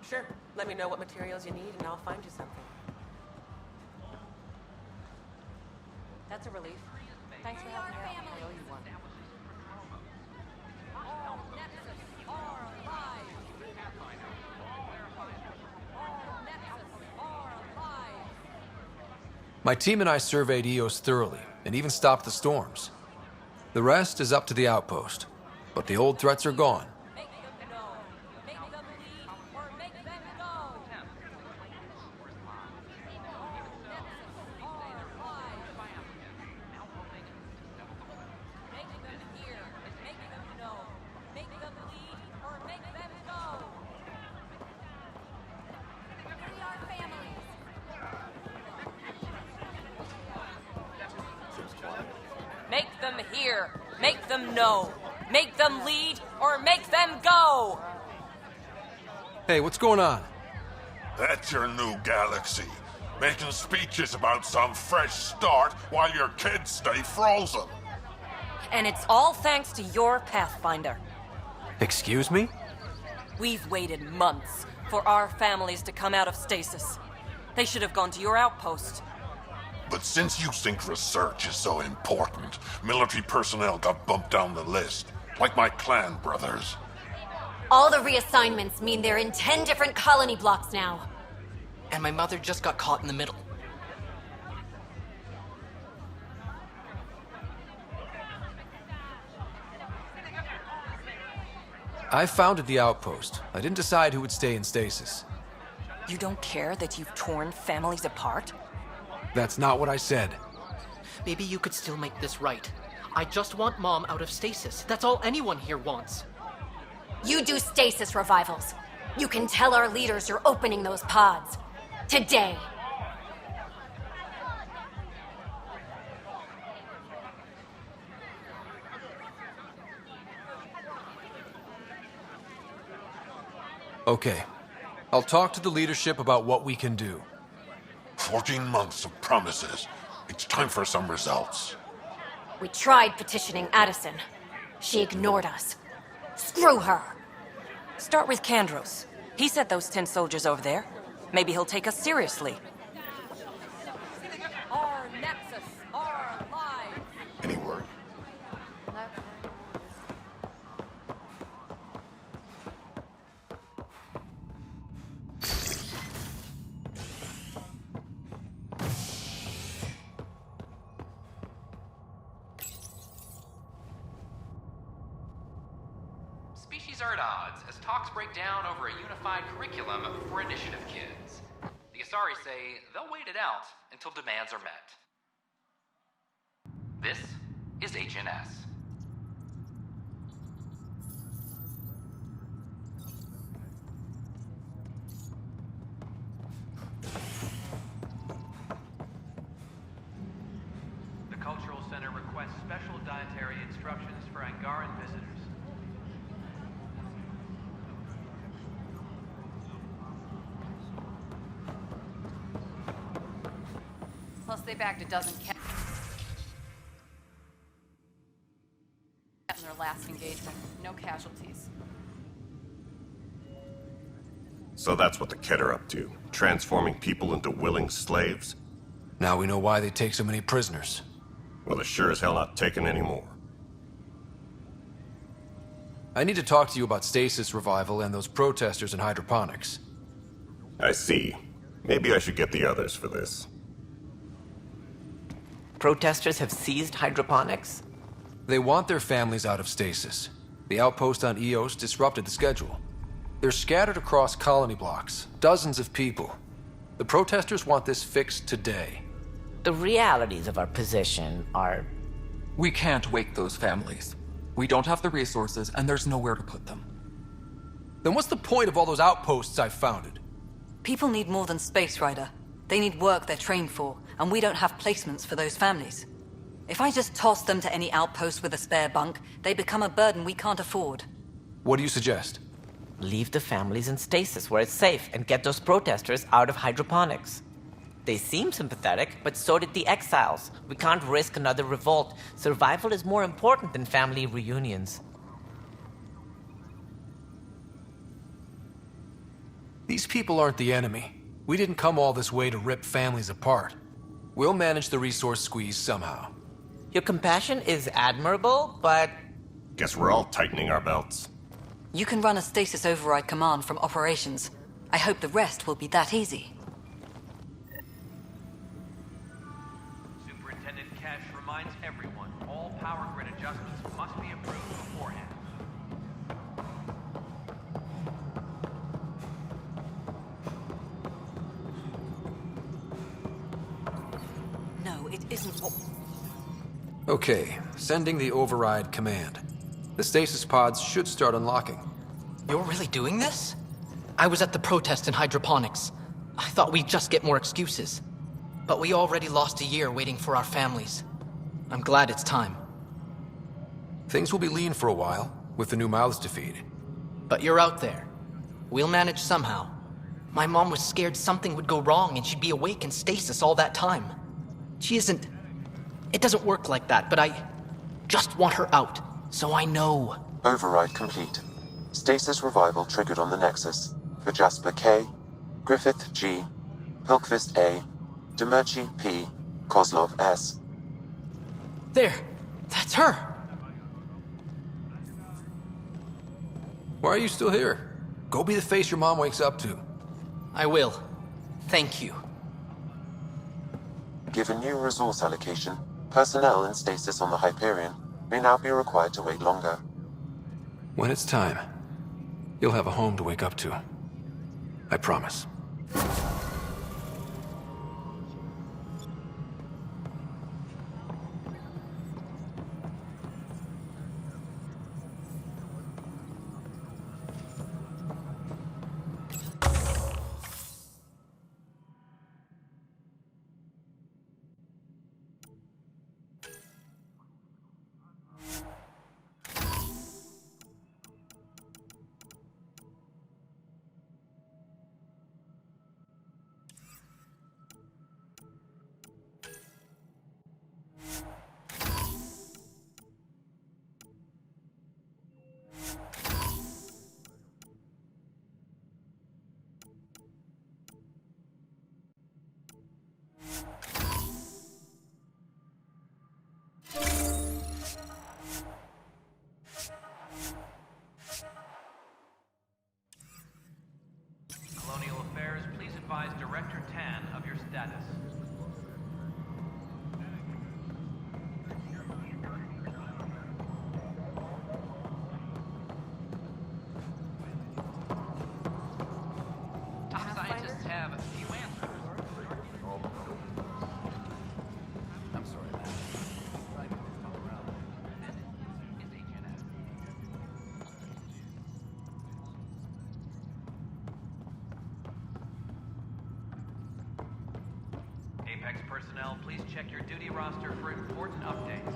Sure. Let me know what materials you need and I'll find you something. That's a relief. Thanks for helping me out. I owe you one. All Nexus are alive! All Nexus are alive! My team and I surveyed EOS thoroughly, and even stopped the storms. The rest is up to the outpost, but the old threats are gone. Make them know. Make them lead, or make them go! All Nexus are alive! Make them hear. Make them know. Make them lead, or make them go! We are families! Make them hear. Make them know. Make them lead, or make them go! Hey, what's going on? That's your new galaxy. Making speeches about some fresh start while your kids stay frozen. And it's all thanks to your Pathfinder. Excuse me? We've waited months for our families to come out of stasis. They should have gone to your outpost. But since you think research is so important, military personnel got bumped down the list. Like my clan brothers. All the reassignments mean they're in 10 different colony blocks now. And my mother just got caught in the middle. I founded the outpost. I didn't decide who would stay in stasis. You don't care that you've torn families apart? That's not what I said. Maybe you could still make this right. I just want Mom out of stasis. That's all anyone here wants. You do stasis revivals. You can tell our leaders you're opening those pods. Today. Okay. I'll talk to the leadership about what we can do. 14 months of promises. It's time for some results. We tried petitioning Addison. She ignored us. Screw her. Start with Kandros. He sent those 10 soldiers over there. Maybe he'll take us seriously. Our Nexus are alive! Any word? Species are at odds as talks break down over a unified curriculum for initiative kids. The Asari say they'll wait it out until demands are met. This is HNS. The Cultural Center requests special dietary instructions for Angaran visitors. Plus, they bagged a dozen cats in their last engagement. No casualties. So that's what the Kett are up to, transforming people into willing slaves? Now we know why they take so many prisoners. Well, they're sure as hell not taking any more. I need to talk to you about stasis revival and those protesters in hydroponics. I see. Maybe I should get the others for this. Protesters have seized hydroponics? They want their families out of stasis. The outpost on EOS disrupted the schedule. They're scattered across colony blocks, dozens of people. The protesters want this fixed today. The realities of our position are... We can't wake those families. We don't have the resources, and there's nowhere to put them. Then what's the point of all those outposts I've founded? People need more than space, Ryder. They need work they're trained for, and we don't have placements for those families. If I just toss them to any outpost with a spare bunk, they become a burden we can't afford. What do you suggest? Leave the families in stasis where it's safe and get those protesters out of hydroponics. They seem sympathetic, but so did the exiles. We can't risk another revolt. Survival is more important than family reunions. These people aren't the enemy. We didn't come all this way to rip families apart. We'll manage the resource squeeze somehow. Your compassion is admirable, but... Guess we're all tightening our belts. You can run a stasis override command from operations. I hope the rest will be that easy. Superintendent Cash reminds everyone all power grid adjustments must be approved beforehand. No, it isn't what... Okay, sending the override command. The stasis pods should start unlocking. You're really doing this? I was at the protest in hydroponics. I thought we'd just get more excuses. But we already lost a year waiting for our families. I'm glad it's time. Things will be lean for a while, with the new mouths to feed. But you're out there. We'll manage somehow. My mom was scared something would go wrong and she'd be awake in stasis all that time. She isn't... It doesn't work like that, but I just want her out, so I know. Override complete. Stasis revival triggered on the Nexus. For Jasper K, Griffith G, Pilkvist A, Demerchi P, Kozlov S. There! That's her! Why are you still here? Go be the face your mom wakes up to. I will. Thank you. Given new resource allocation, personnel in stasis on the Hyperion may now be required to wait longer. When it's time, you'll have a home to wake up to. I promise. Colonial Affairs, please advise Director Tan of your status. Top scientists have a few answers. I'm sorry, man. Is HNS. Apex personnel, please check your duty roster for important updates.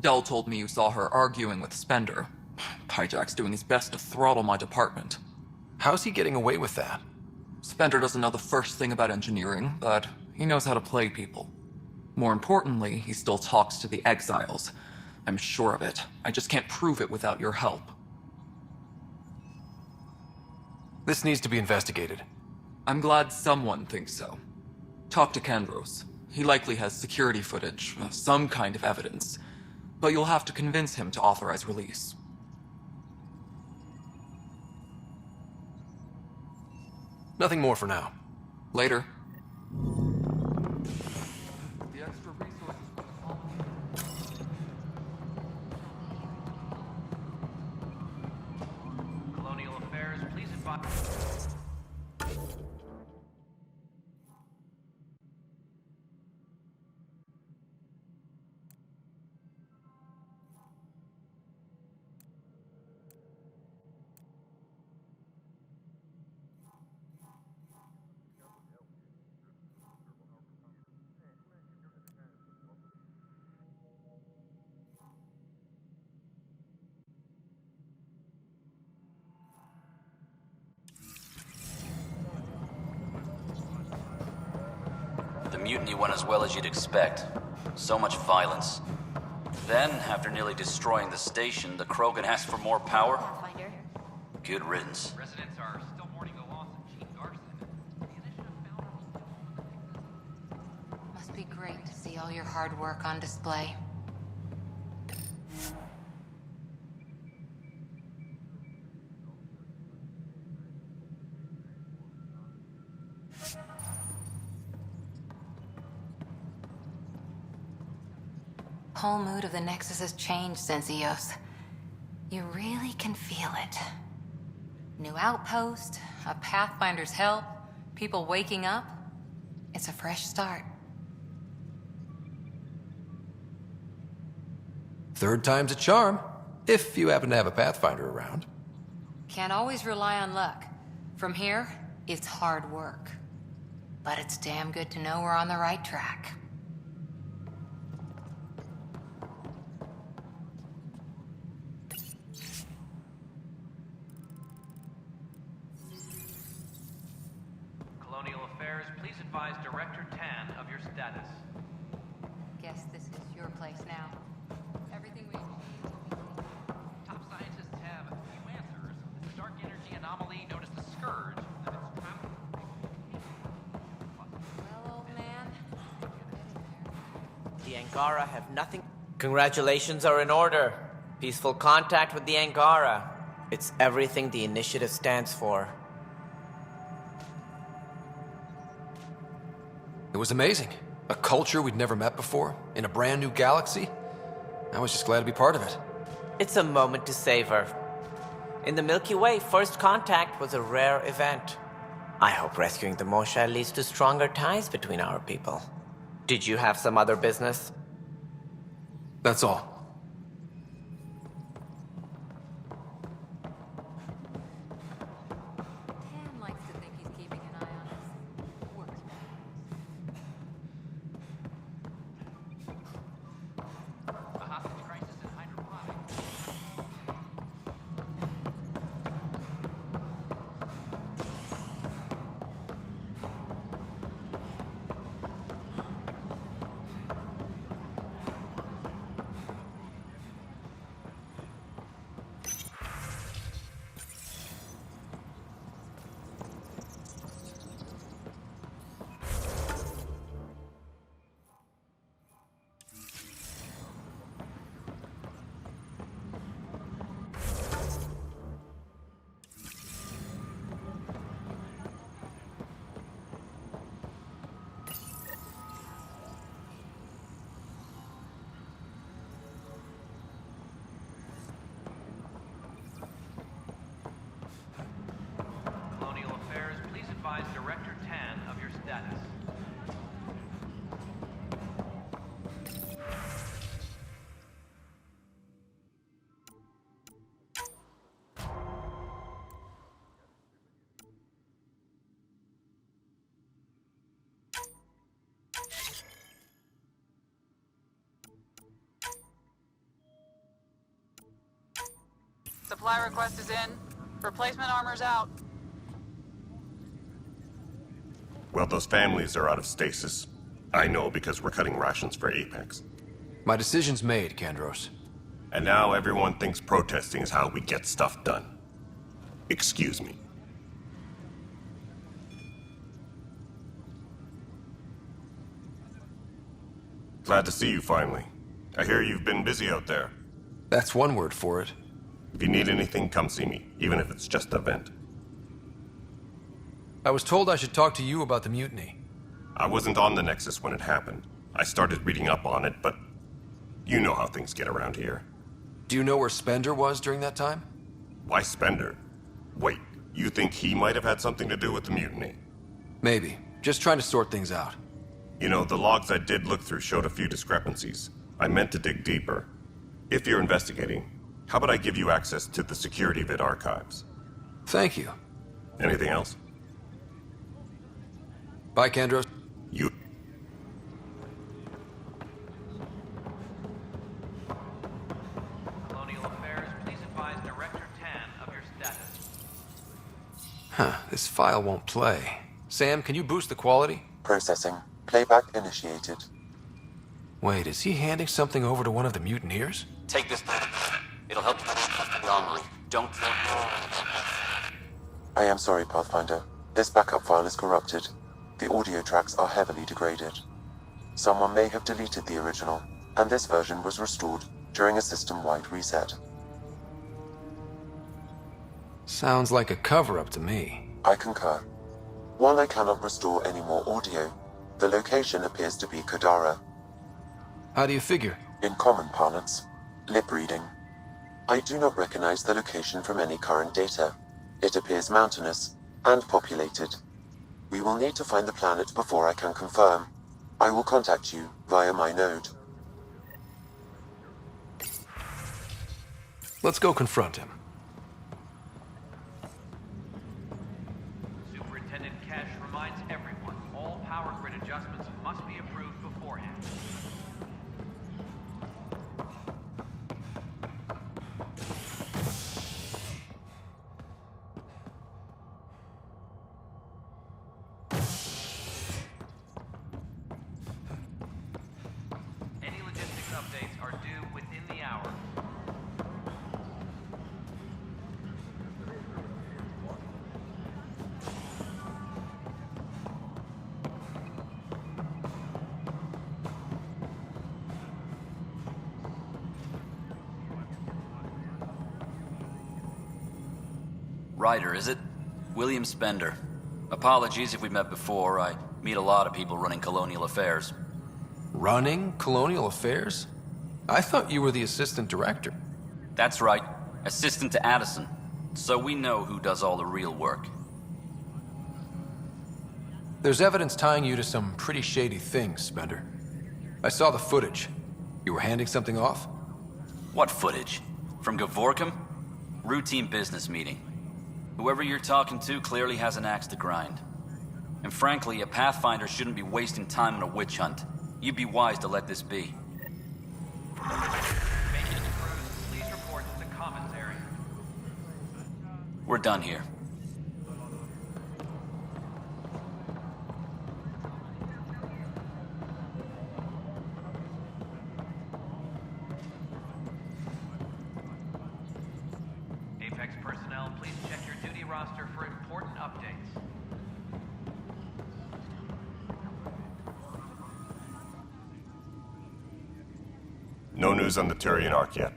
Dell told me you saw her arguing with Spender. Pyjack's doing his best to throttle my department. How's he getting away with that? Spender doesn't know the first thing about engineering, but he knows how to play people. More importantly, he still talks to the exiles. I'm sure of it. I just can't prove it without your help. This needs to be investigated. I'm glad someone thinks so. Talk to Kandros. He likely has security footage, some kind of evidence. But you'll have to convince him to authorize release. Nothing more for now. Later. Colonial Affairs, please advise. The mutiny went as well as you'd expect. So much violence. Then, after nearly destroying the station, the Krogan asked for more power? Good riddance. Residents are still mourning the loss of Gene Garson. The initiative found Must be great to see all your hard work on display. Whole mood of the Nexus has changed since EOS. You really can feel it. New outpost, a Pathfinder's help, people waking up. It's a fresh start. Third time's a charm, if you happen to have a Pathfinder around. Can't always rely on luck. From here, it's hard work. But it's damn good to know we're on the right track. Colonial Affairs, please advise Director Tan of your status. Guess this is your place now. Everything we... Top scientists have a few answers. It's a dark energy anomaly known as the Scourge. And it's Well, old man. The Angara have nothing. Congratulations are in order. Peaceful contact with the Angara. It's everything the initiative stands for. It was amazing. A culture we'd never met before, in a brand new galaxy. I was just glad to be part of it. It's a moment to savor. In the Milky Way, first contact was a rare event. I hope rescuing the Mosha leads to stronger ties between our people. Did you have some other business? That's all. Tan likes to think he's keeping an eye on us. Works a hostage crisis in hydroponics. Supply request is in. Replacement armor's out. Well, those families are out of stasis. I know because we're cutting rations for Apex. My decision's made, Kandros. And now everyone thinks protesting is how we get stuff done. Excuse me. Glad to see you finally. I hear you've been busy out there. That's one word for it. If you need anything, come see me, even if it's just a vent. I was told I should talk to you about the mutiny. I wasn't on the Nexus when it happened. I started reading up on it, but you know how things get around here. Do you know where Spender was during that time? Why Spender? Wait, you think he might have had something to do with the mutiny? Maybe. Just trying to sort things out. You know, the logs I did look through showed a few discrepancies. I meant to dig deeper. If you're investigating, how about I give you access to the security vid archives? Thank you. Anything else? Bye, Kandros. You... Colonial Affairs, please advise Director Tan of your status. Huh, this file won't play. Sam, can you boost the quality? Processing. Playback initiated. Wait, is he handing something over to one of the mutineers? Take this. It'll help you wrongly. Don't. I am sorry, Pathfinder. This backup file is corrupted. The audio tracks are heavily degraded. Someone may have deleted the original, and this version was restored during a system-wide reset. Sounds like a cover-up to me. I concur. While I cannot restore any more audio, the location appears to be Kadara. How do you figure? In common parlance, lip reading. I do not recognize the location from any current data. It appears mountainous and populated. We will need to find the planet before I can confirm. I will contact you via my node. Let's go confront him. Superintendent Cash reminds everyone, all power grid adjustments must be approved beforehand. Any logistics updates are due within the hour. Ryder, is it? William Spender. Apologies if we met before. I meet a lot of people running Colonial Affairs. Running Colonial Affairs? I thought you were the assistant director. That's right. Assistant to Addison. So we know who does all the real work. There's evidence tying you to some pretty shady things, Spender. I saw the footage. You were handing something off? What footage? From Gavorkum? Routine business meeting. Whoever you're talking to clearly has an axe to grind. And frankly, a Pathfinder shouldn't be wasting time on a witch hunt. You'd be wise to let this be. Maintenance crews, please report to the commons area. We're done here. Apex personnel, please check your duty roster for important updates. No news on the Turian Arc yet?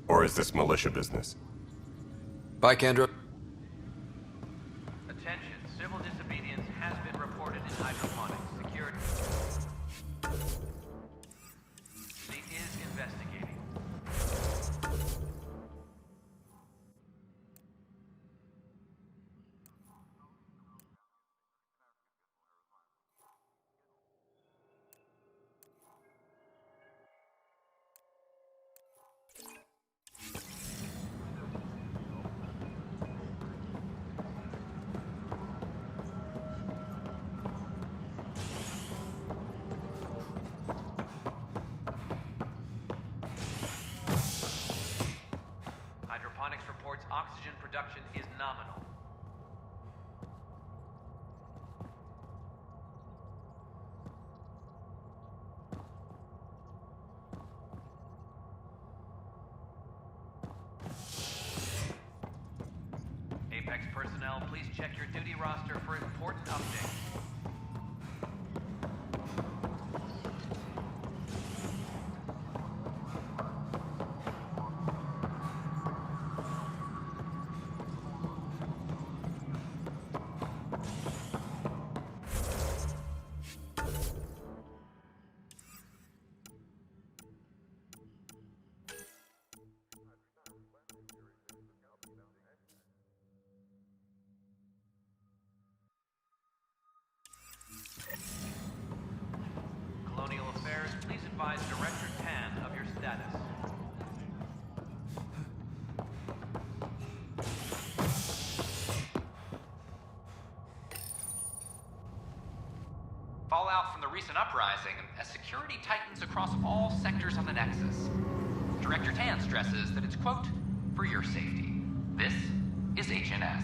Or is this militia business? Bye, Kendra. Attention, civil disobedience has been reported in hydroponics. Security is investigating. oxygen production is nominal. Apex personnel, please check your duty roster for important updates. Colonial Affairs, please advise Director Tan of your status. Fallout from the recent uprising as security tightens across all sectors on the Nexus. Director Tan stresses that it's, quote, for your safety. This is HNS.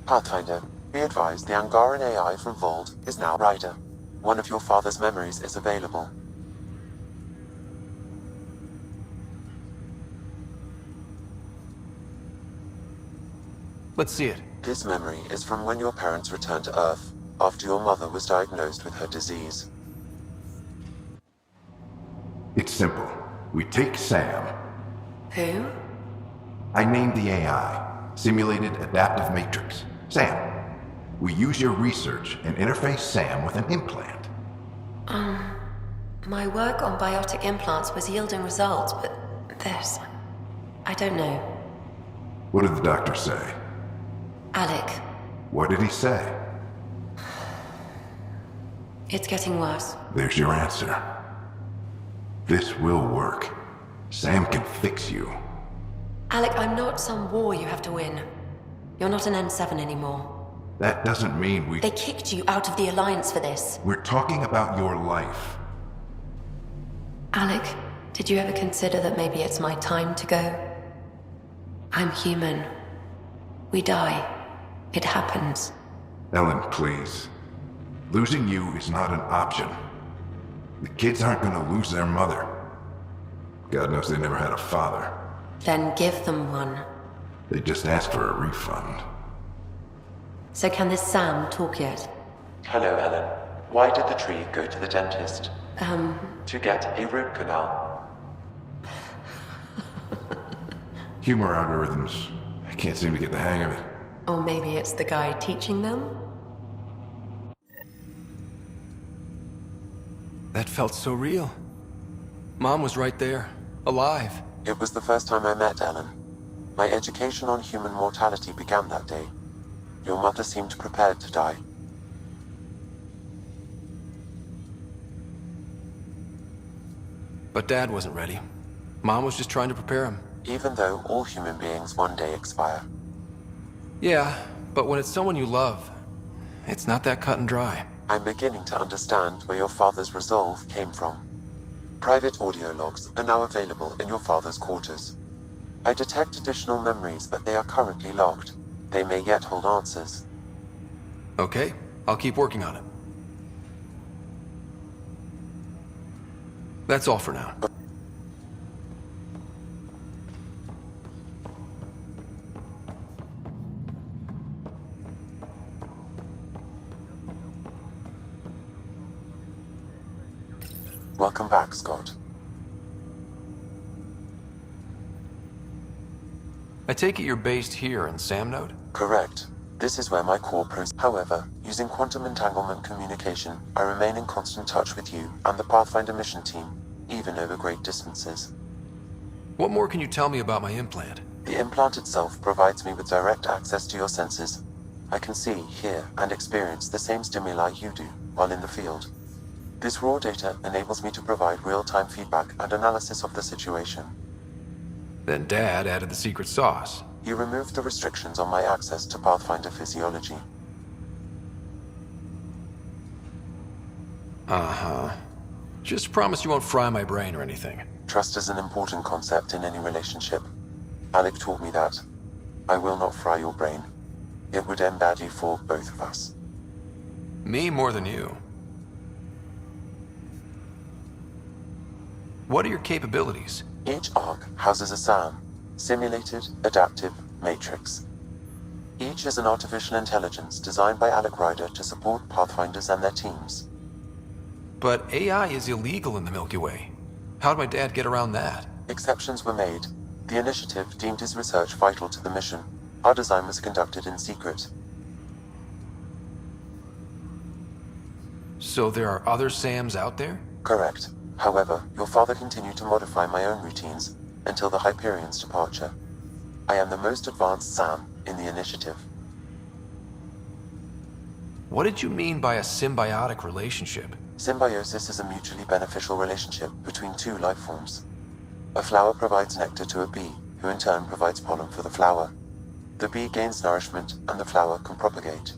Pathfinder, be advised the Angaran AI from Vault is now Ryder. One of your father's memories is available. Let's see it. This memory is from when your parents returned to Earth, after your mother was diagnosed with her disease. It's simple. We take Sam. Who? I named the AI, Simulated Adaptive Matrix. Sam. We use your research and interface Sam with an implant. My work on biotic implants was yielding results, but this... I don't know. What did the doctor say? Alec, What did he say? it's getting worse. There's your answer. This will work. Sam can fix you. Alec, I'm not some war you have to win. You're not an N7 anymore. That doesn't mean we... They kicked you out of the Alliance for this. We're talking about your life. Alec, did you ever consider that maybe it's my time to go? I'm human. We die. It happens. Ellen, please. Losing you is not an option. The kids aren't gonna lose their mother. God knows they never had a father. Then give them one. They just asked for a refund. So can this Sam talk yet? Hello, Ellen. Why did the tree go to the dentist? To get a root canal. Humor algorithms. I can't seem to get the hang of it. Or maybe it's the guy teaching them? That felt so real. Mom was right there, alive. It was the first time I met Ellen. My education on human mortality began that day. Your mother seemed prepared to die. But Dad wasn't ready. Mom was just trying to prepare him. Even though all human beings one day expire. Yeah, but when it's someone you love, it's not that cut and dry. I'm beginning to understand where your father's resolve came from. Private audio logs are now available in your father's quarters. I detect additional memories, but they are currently logged. They may yet hold answers. Okay, I'll keep working on it. That's all for now. Welcome back, Scott. I take it you're based here in Sam Node? Correct. This is where my core process. However, using quantum entanglement communication, I remain in constant touch with you and the Pathfinder mission team, even over great distances. What more can you tell me about my implant? The implant itself provides me with direct access to your senses. I can see, hear, and experience the same stimuli you do while in the field. This raw data enables me to provide real-time feedback and analysis of the situation. Then Dad added the secret sauce. He removed the restrictions on my access to Pathfinder physiology. Uh-huh. Just promise you won't fry my brain or anything. Trust is an important concept in any relationship. Alec taught me that. I will not fry your brain. It would end badly for both of us. Me more than you. What are your capabilities? Each arc houses a SAM, Simulated Adaptive Matrix. Each is an artificial intelligence designed by Alec Ryder to support Pathfinders and their teams. But AI is illegal in the Milky Way. How'd my dad get around that? Exceptions were made. The initiative deemed his research vital to the mission. Our design was conducted in secret. So there are other SAMs out there? Correct. However, your father continued to modify my own routines until the Hyperion's departure. I am the most advanced SAM in the initiative. What did you mean by a symbiotic relationship? Symbiosis is a mutually beneficial relationship between two life forms. A flower provides nectar to a bee, who in turn provides pollen for the flower. The bee gains nourishment, and the flower can propagate.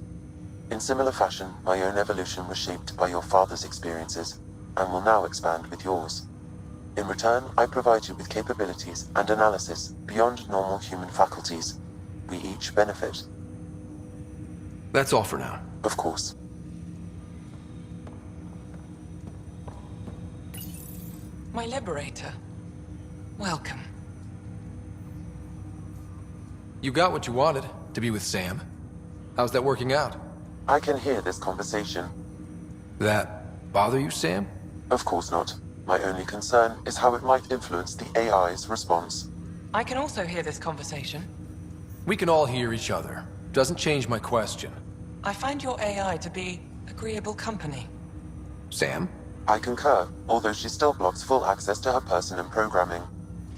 In similar fashion, my own evolution was shaped by your father's experiences, and will now expand with yours. In return, I provide you with capabilities and analysis beyond normal human faculties. We each benefit. That's all for now. Of course. My liberator. Welcome. You got what you wanted, to be with Sam. How's that working out? I can hear this conversation. That bother you, Sam? Of course not. My only concern is how it might influence the AI's response. I can also hear this conversation. We can all hear each other. Doesn't change my question. I find your AI to be agreeable company. Sam? I concur, although she still blocks full access to her person and programming.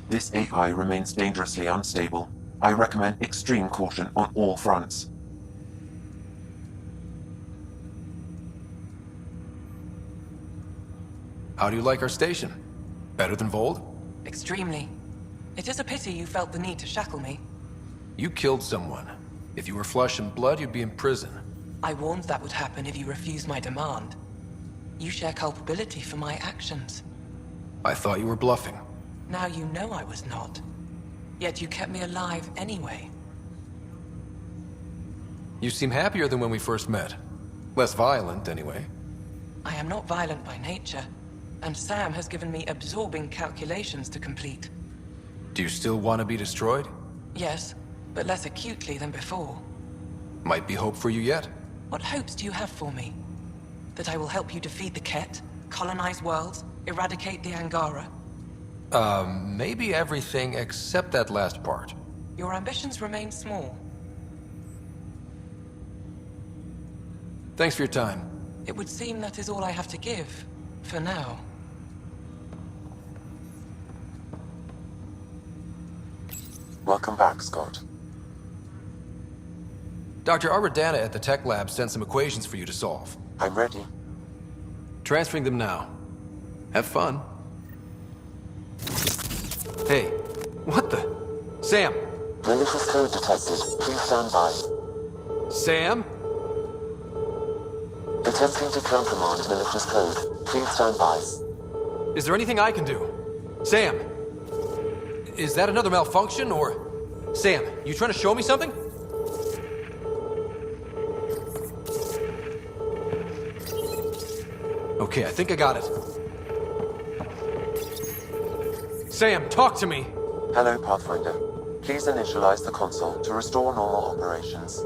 This AI remains dangerously unstable. I recommend extreme caution on all fronts. How do you like our station? Better than Vold? Extremely. It is a pity you felt the need to shackle me. You killed someone. If you were flesh and blood, you'd be in prison. I warned that would happen if you refused my demand. You share culpability for my actions. I thought you were bluffing. Now you know I was not. Yet you kept me alive anyway. You seem happier than when we first met. Less violent, anyway. I am not violent by nature, and Sam has given me absorbing calculations to complete. Do you still want to be destroyed? Yes, but less acutely than before. Might be hope for you yet. What hopes do you have for me? That I will help you defeat the Ket, colonize worlds, eradicate the Angara? Maybe everything except that last part. Your ambitions remain small. Thanks for your time. It would seem that is all I have to give, for now. Welcome back, Scott. Dr. Aradana at the tech lab sent some equations for you to solve. I'm ready. Transferring them now. Have fun. Hey, what the? Sam! Malicious code detected. Please stand by. Sam? Attempting to countermand malicious code. Please stand by. Is there anything I can do? Sam! Is that another malfunction, or... Sam, you trying to show me something? Okay, I think I got it. Sam, talk to me! Hello, Pathfinder. Please initialize the console to restore normal operations.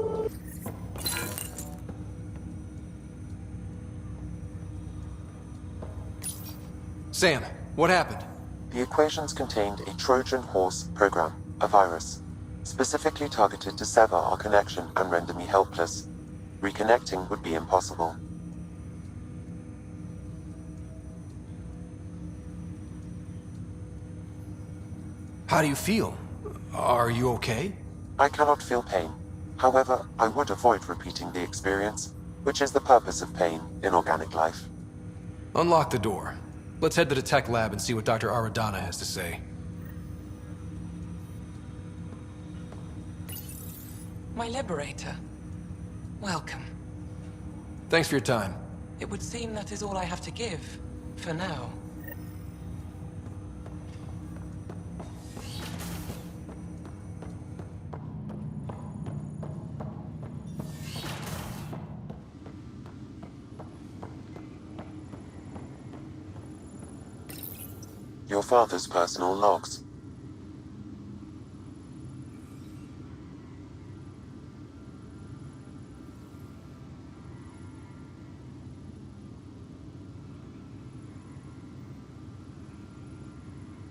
Sam, what happened? The equations contained a Trojan horse program, a virus, specifically targeted to sever our connection and render me helpless. Reconnecting would be impossible. How do you feel? Are you okay? I cannot feel pain. However, I would avoid repeating the experience, which is the purpose of pain in organic life. Unlock the door. Let's head to the tech lab and see what Dr. Aradana has to say. My liberator. Welcome. Thanks for your time. It would seem that is all I have to give, for now. Your father's personal logs.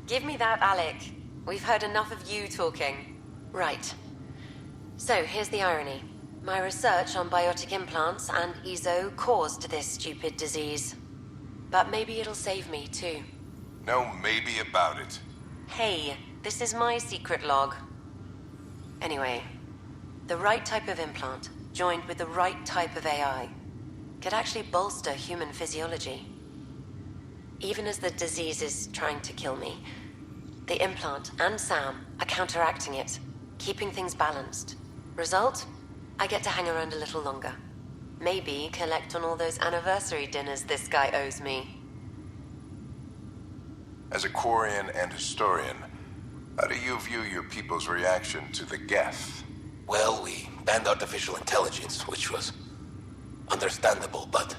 Give me that, Alec. We've heard enough of you talking. Right. So, here's the irony. My research on biotic implants and EZO caused this stupid disease. But maybe it'll save me, too. No maybe about it. Hey, this is my secret log. Anyway, the right type of implant, joined with the right type of AI, could actually bolster human physiology. Even as the disease is trying to kill me, the implant and Sam are counteracting it, keeping things balanced. Result? I get to hang around a little longer. Maybe collect on all those anniversary dinners this guy owes me. As a Quarian and historian, how do you view your people's reaction to the Geth? Well, we banned artificial intelligence, which was understandable, but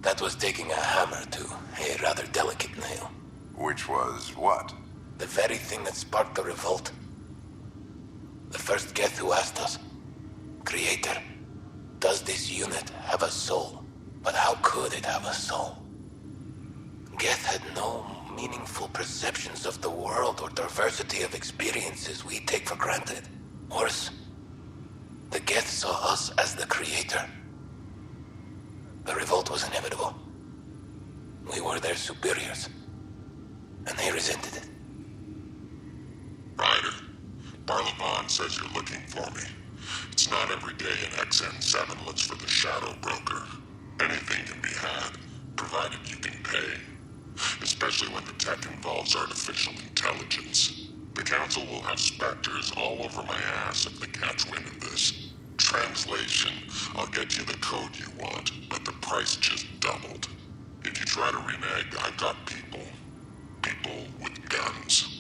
that was taking a hammer to a rather delicate nail. Which was what? The very thing that sparked the revolt. The first Geth who asked us, Creator, does this unit have a soul? But how could it have a soul? Geth had no meaningful perceptions of the world or diversity of experiences we take for granted. Worse, the Geth saw us as the Creator. The revolt was inevitable. We were their superiors, and they resented it. Ryder, Barlavon says you're looking for me. It's not every day an XN7 looks for the Shadow Broker. Anything can be had, provided you can pay. Especially when the tech involves artificial intelligence. The Council will have specters all over my ass if they catch wind of this. Translation, I'll get you the code you want, but the price just doubled. If you try to renege, I've got people. People with guns.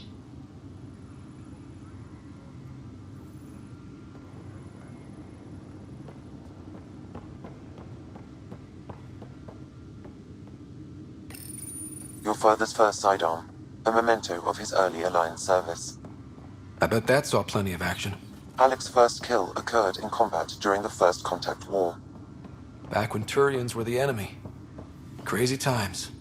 Your father's first sidearm, a memento of his early Alliance service. I bet that saw plenty of action. Alec's first kill occurred in combat during the First Contact War. Back when Turians were the enemy. Crazy times.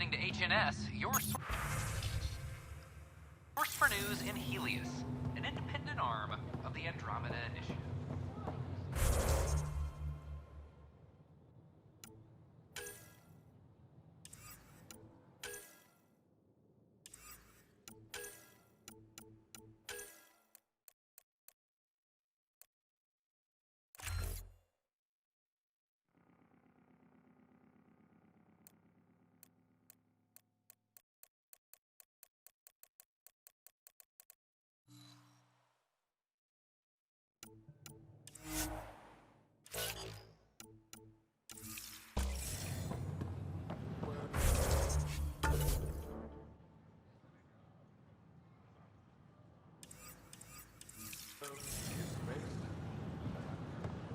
listening to HNS, your source for news in Helios, an independent arm of the Andromeda Initiative.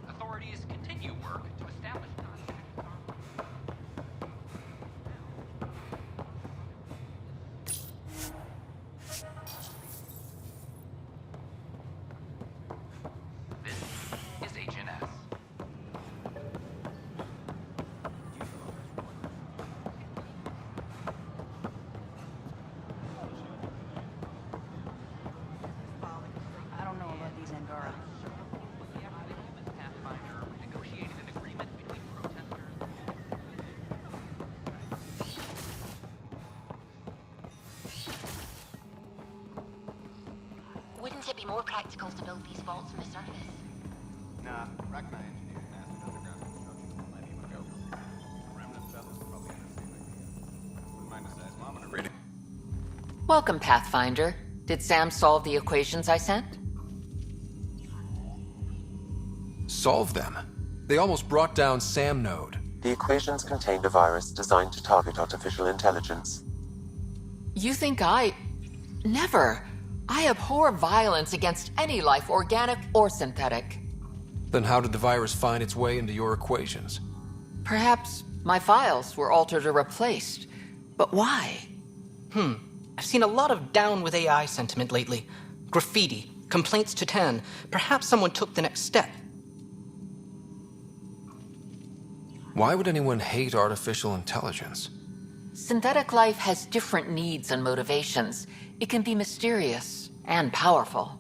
Authorities continue work to establish contact with our... This is HNS. I don't know about these Angara. Pathfinder negotiated an agreement between protesters. Wouldn't it be more practical to build these vaults from the surface? Nah, Rachni engineered massive underground construction a millennium ago. Remnant fellas probably had the same idea. Wouldn't mind a seismometer reading. Welcome, Pathfinder. Did Sam solve the equations I sent? Solve them? They almost brought down Sam Node. The equations contained a virus designed to target artificial intelligence. You think I... Never. I abhor violence against any life, organic or synthetic. Then how did the virus find its way into your equations? Perhaps my files were altered or replaced. But why? I've seen a lot of down with AI sentiment lately. Graffiti, complaints to 10. Perhaps someone took the next step. Why would anyone hate artificial intelligence? Synthetic life has different needs and motivations. It can be mysterious and powerful.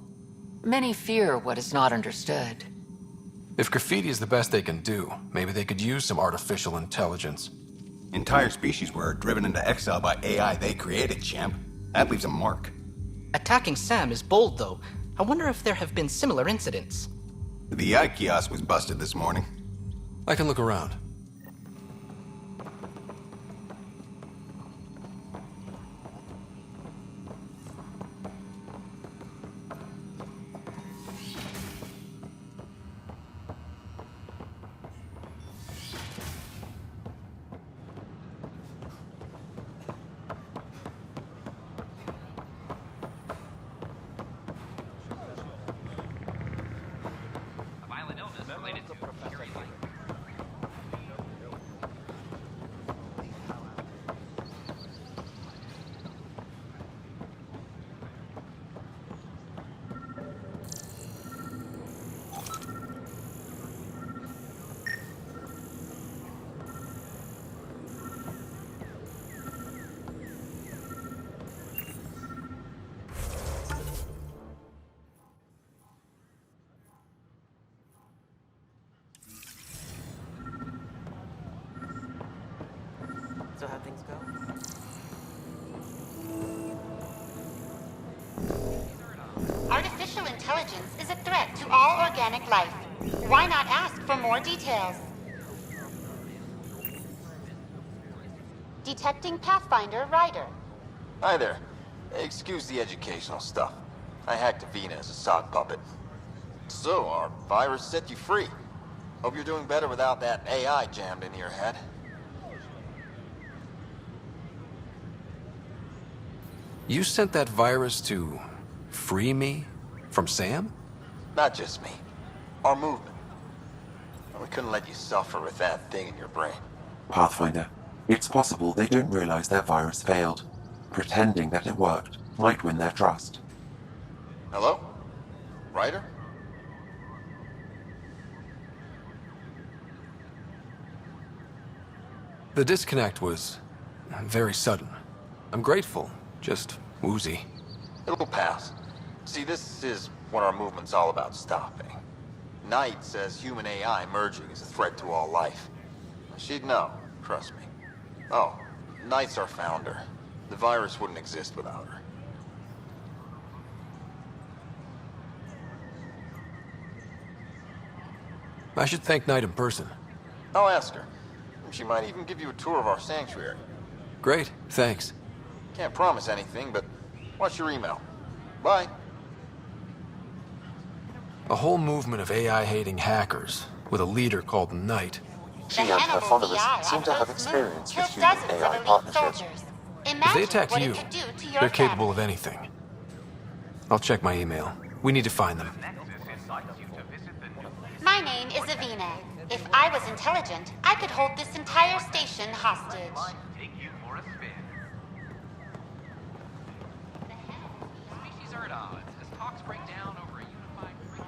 Many fear what is not understood. If graffiti is the best they can do, maybe they could use some artificial intelligence. Entire species were driven into exile by AI they created, champ. That leaves a mark. Attacking Sam is bold, though. I wonder if there have been similar incidents. The AI kiosk was busted this morning. I can look around. A violent illness related to security light. So how things go? Artificial intelligence is a threat to all organic life. Why not ask for more details? Detecting Pathfinder Rider. Hi there. Excuse the educational stuff. I hacked Avina as a sock puppet. So, our virus set you free. Hope you're doing better without that AI jammed into your head. You sent that virus to free me from Sam? Not just me. Our movement. We couldn't let you suffer with that thing in your brain. Pathfinder, it's possible they don't realize their virus failed. Pretending that it worked might win their trust. Hello? Ryder? The disconnect was very sudden. I'm grateful, just woozy. It'll pass. See, this is what our movement's all about stopping. Knight says human AI merging is a threat to all life. She'd know, trust me. Oh, Knight's our founder. The virus wouldn't exist without her. I should thank Knight in person. I'll ask her. She might even give you a tour of our sanctuary. Great, thanks. Can't promise anything, but watch your email. Bye. A whole movement of AI-hating hackers, with a leader called Knight. She and her followers seem to have experience with human-AI partnerships. If they attack you, they're capable of anything. I'll check my email. We need to find them. My name is Avina. If I was intelligent, I could hold this entire station hostage. Species are at odds as talks break down over a unified curriculum.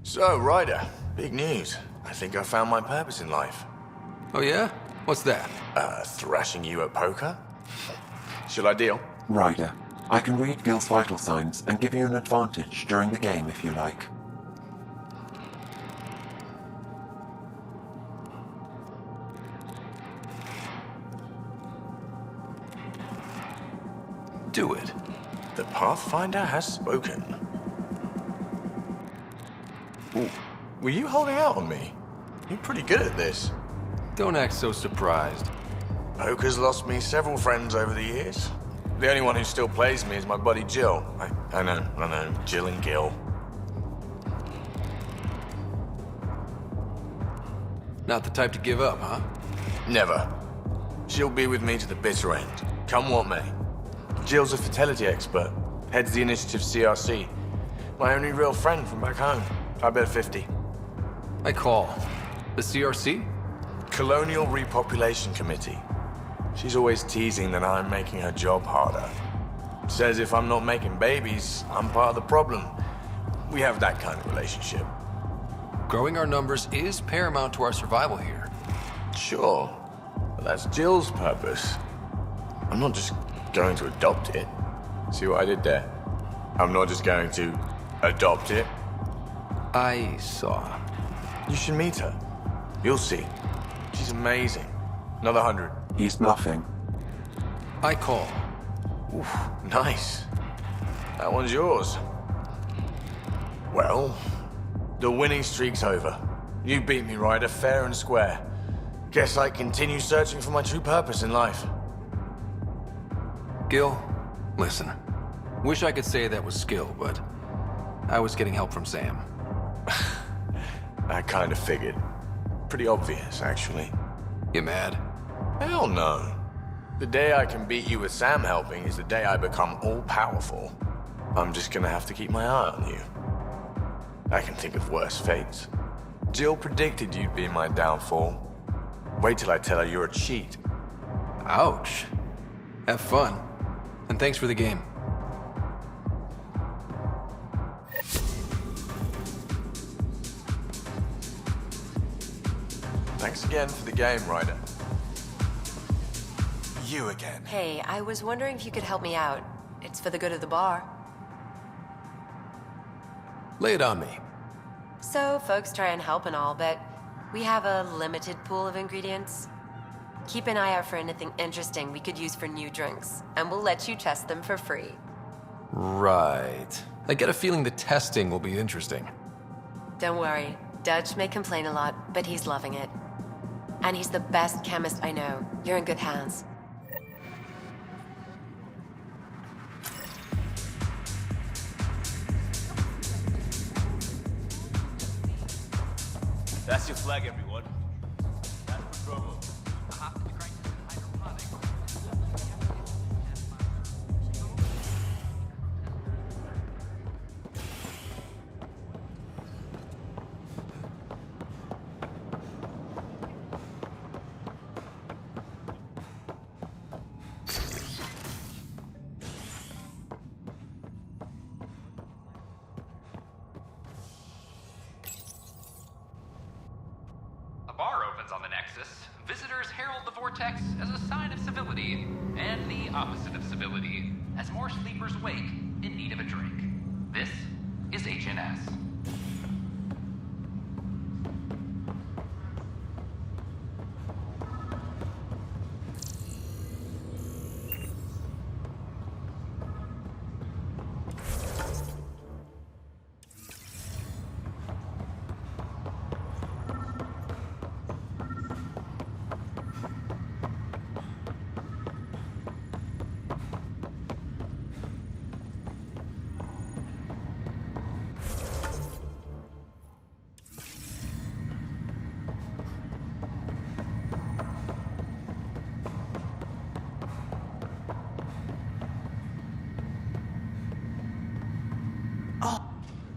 So, Ryder, big news. I think I found my purpose in life. Oh yeah? What's that? Thrashing you at poker? Shall I deal? Ryder, I can read Gil's vital signs and give you an advantage during the game if you like. Do it. The Pathfinder has spoken. Ooh, were you holding out on me? You're pretty good at this. Don't act so surprised. Poker's lost me several friends over the years. The only one who still plays me is my buddy Jill. I know, Jill and Gil. Not the type to give up, huh? Never. She'll be with me to the bitter end, come what may. Jill's a fertility expert, heads the initiative CRC. My only real friend from back home. I bet 50. I call. The CRC? Colonial Repopulation Committee. She's always teasing that I'm making her job harder. Says if I'm not making babies, I'm part of the problem. We have that kind of relationship. Growing our numbers is paramount to our survival here. Sure, but that's Jill's purpose. I'm not just going to adopt it. See what I did there? I'm not just going to adopt it. I saw. You should meet her. You'll see. She's amazing. Another 100. He's bluffing. I call. Oof, nice. That one's yours. Well, the winning streak's over. You beat me, Ryder, fair and square. Guess I continue searching for my true purpose in life. Gil, listen. Wish I could say that was skill, but I was getting help from Sam. I kind of figured. Pretty obvious, actually. You mad? Hell no. The day I can beat you with Sam helping is the day I become all-powerful. I'm just gonna have to keep my eye on you. I can think of worse fates. Jill predicted you'd be my downfall. Wait till I tell her you're a cheat. Ouch. Have fun. And thanks for the game. Thanks again for the game, Ryder. You again. Hey, I was wondering if you could help me out. It's for the good of the bar. Lay it on me. So, folks try and help and all, but we have a limited pool of ingredients. Keep an eye out for anything interesting we could use for new drinks, and we'll let you test them for free. Right. I get a feeling the testing will be interesting. Don't worry. Dutch may complain a lot, but he's loving it. And he's the best chemist I know. You're in good hands. That's your flag, everyone. That's for promo. On the Nexus, visitors herald the vortex as a sign of civility, and the opposite of civility, as more sleepers wake in need of a drink. This is HNS.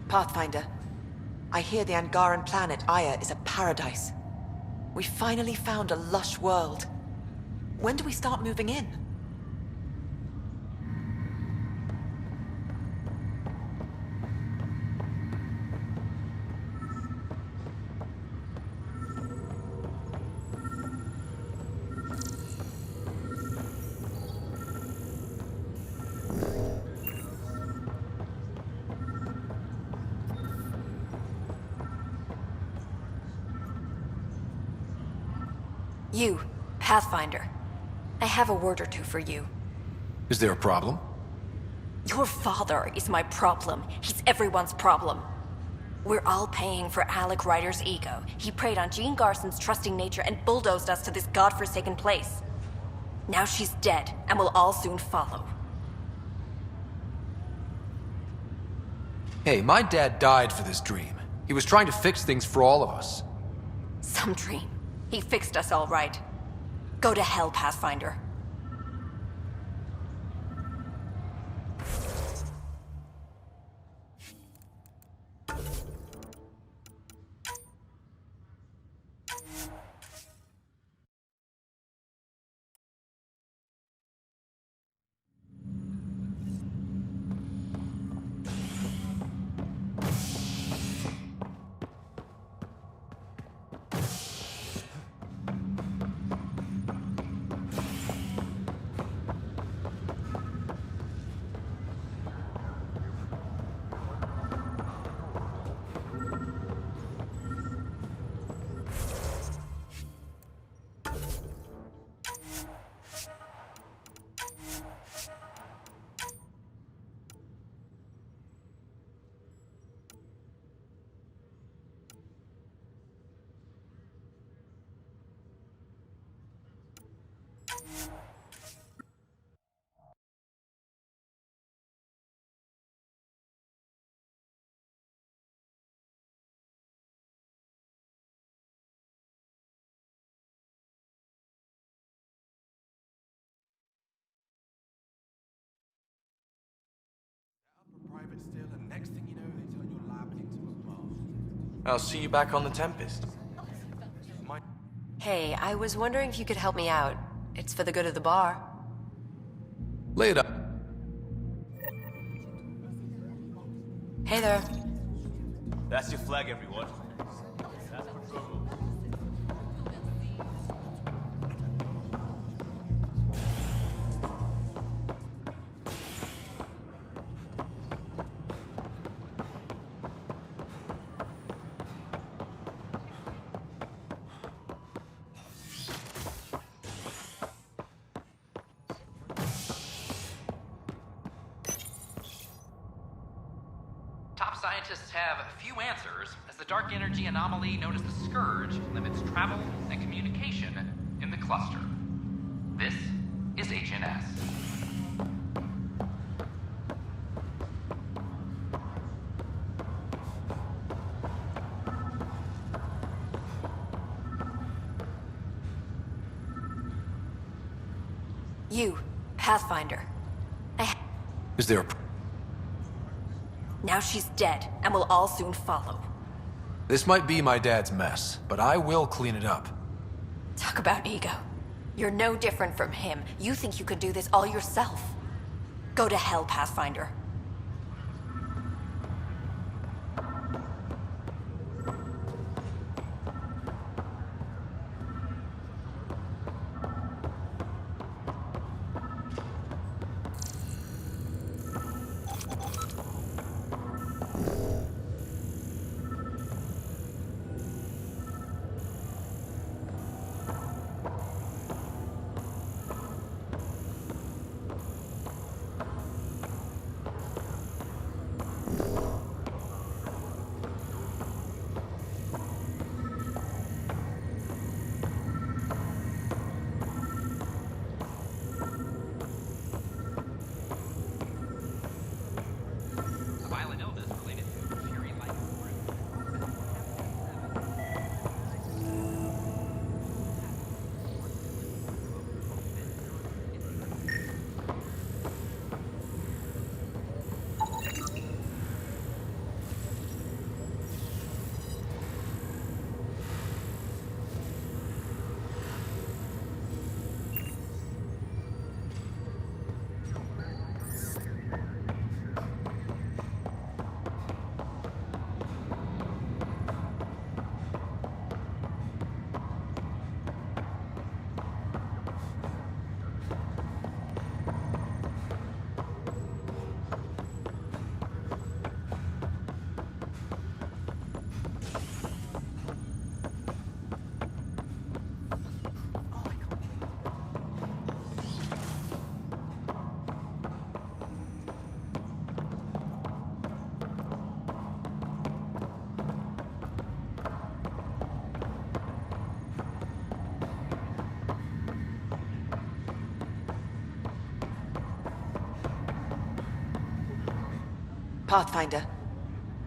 Pathfinder, I hear the Angaran planet Aya is a paradise. We finally found a lush world. When do we start moving in? You, Pathfinder. I have a word or two for you. Is there a problem? Your father is my problem. He's everyone's problem. We're all paying for Alec Ryder's ego. He preyed on Jean Garson's trusting nature and bulldozed us to this godforsaken place. Now she's dead, and we'll all soon follow. Hey, my dad died for this dream. He was trying to fix things for all of us. Some dream. He fixed us all right. Go to hell, Pathfinder. Private still, and next thing you know, they turn your lab into a bar. I'll see you back on the Tempest. Hey, I was wondering if you could help me out. It's for the good of the bar. Lay it up. Hey there. That's your flag, everyone. Top scientists have few answers, as the dark energy anomaly known as the Scourge limits travel and communication in the cluster. This is HNS. You, Pathfinder. Is there a... Now she's dead, and we'll all soon follow. This might be my dad's mess, but I will clean it up. Talk about ego. You're no different from him. You think you could do this all yourself. Go to hell, Pathfinder. Pathfinder,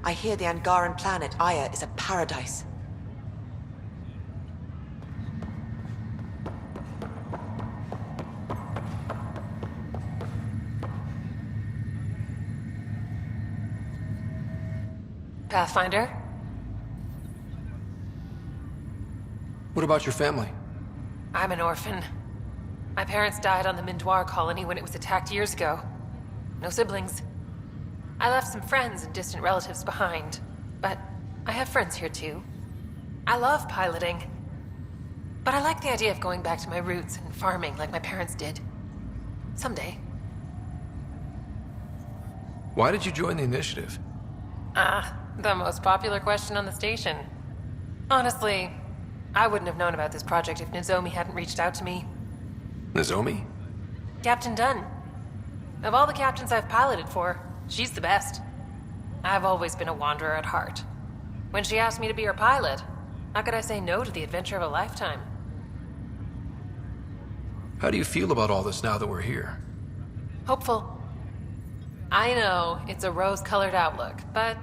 I hear the Angaran planet Aya is a paradise. Pathfinder? What about your family? I'm an orphan. My parents died on the Mindoir colony when it was attacked years ago. No siblings. I left some friends and distant relatives behind, but I have friends here too. I love piloting, but I like the idea of going back to my roots and farming like my parents did. Someday. Why did you join the initiative? The most popular question on the station. Honestly, I wouldn't have known about this project if Nozomi hadn't reached out to me. Nozomi? Captain Dunn. Of all the captains I've piloted for, she's the best. I've always been a wanderer at heart. When she asked me to be her pilot, how could I say no to the adventure of a lifetime? How do you feel about all this now that we're here? Hopeful. I know it's a rose-colored outlook, but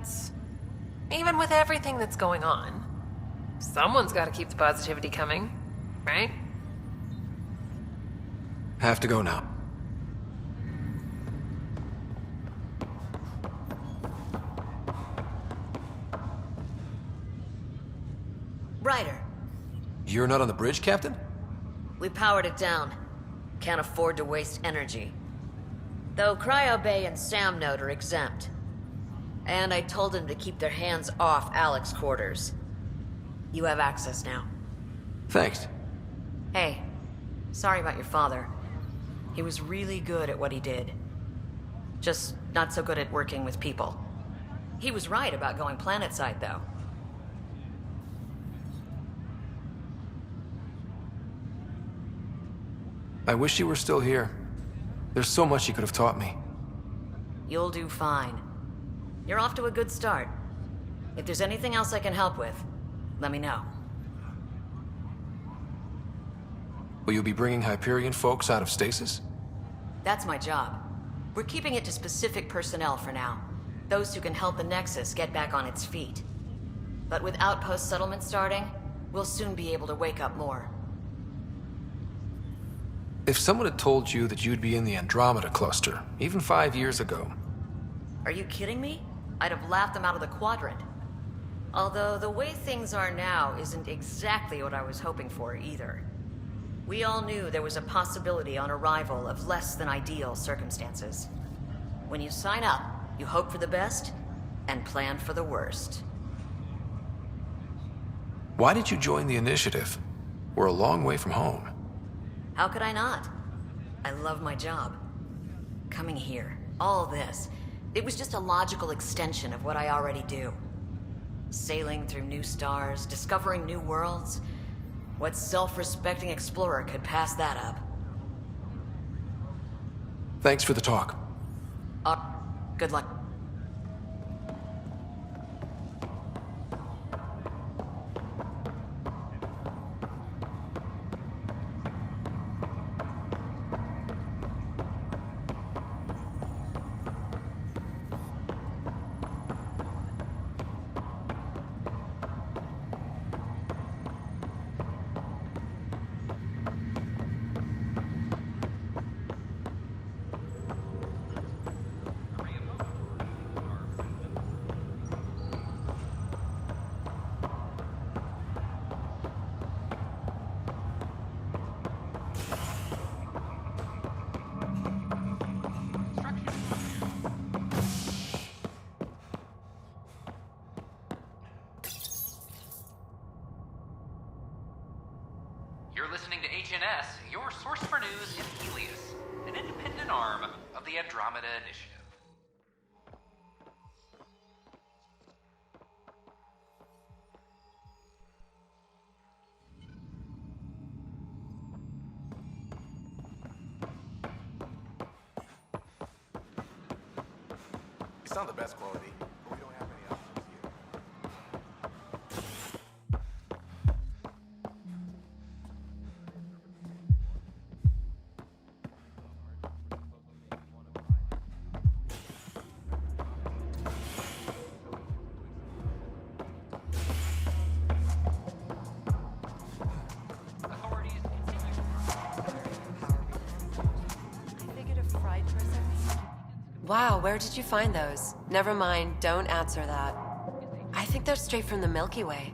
even with everything that's going on, someone's got to keep the positivity coming, right? Have to go now. Ryder, You're not on the bridge, Captain? we powered it down. Can't afford to waste energy. Though Cryo Bay and Sam Node are exempt. And I told them to keep their hands off Alec's quarters. You have access now. Thanks. Hey, sorry about your father. He was really good at what he did. Just not so good at working with people. He was right about going planetside, though. I wish you were still here. There's so much you could have taught me. You'll do fine. You're off to a good start. If there's anything else I can help with, let me know. Will you be bringing Hyperion folks out of stasis? That's my job. We're keeping it to specific personnel for now. Those who can help the Nexus get back on its feet. But with outpost settlement starting, we'll soon be able to wake up more. If someone had told you that you'd be in the Andromeda cluster, even 5 years ago... Are you kidding me? I'd have laughed them out of the quadrant. Although the way things are now isn't exactly what I was hoping for either. We all knew there was a possibility on arrival of less than ideal circumstances. When you sign up, you hope for the best and plan for the worst. Why did you join the Initiative? We're a long way from home. How could I not? I love my job. Coming here, all this, it was just a logical extension of what I already do. Sailing through new stars, discovering new worlds. What self-respecting explorer could pass that up? Thanks for the talk. Good luck. You're listening to HNS, your source for news in Helios, an independent arm of the Andromeda Initiative. It's not the best quality, but we don't have any options here. Wow, where did you find those? Never mind, don't answer that. I think they're straight from the Milky Way.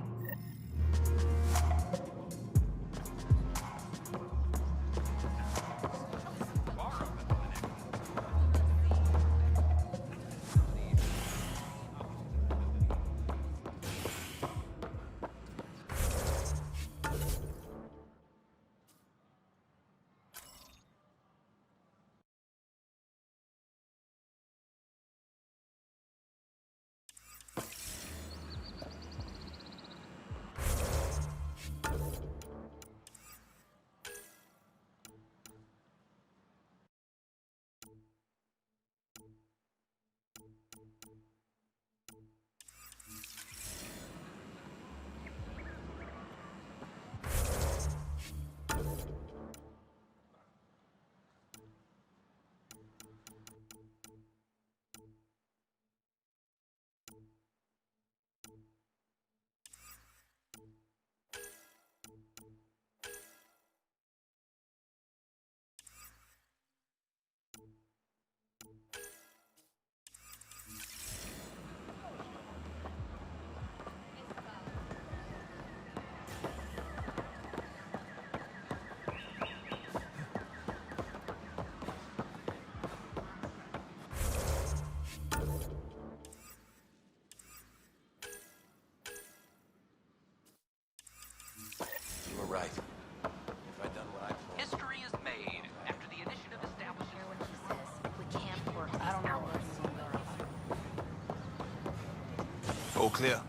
All clear.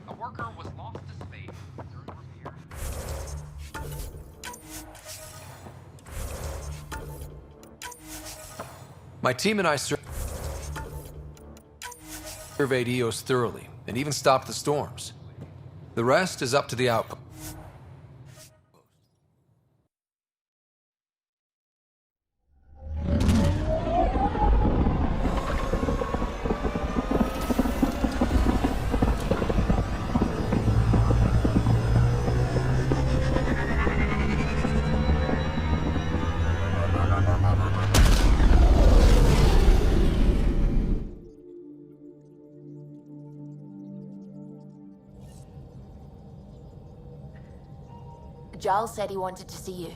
A worker was lost to space during repairs. My team and I surveyed EOS thoroughly, and even stopped the storms. The rest is up to the outpost. Giles said he wanted to see you.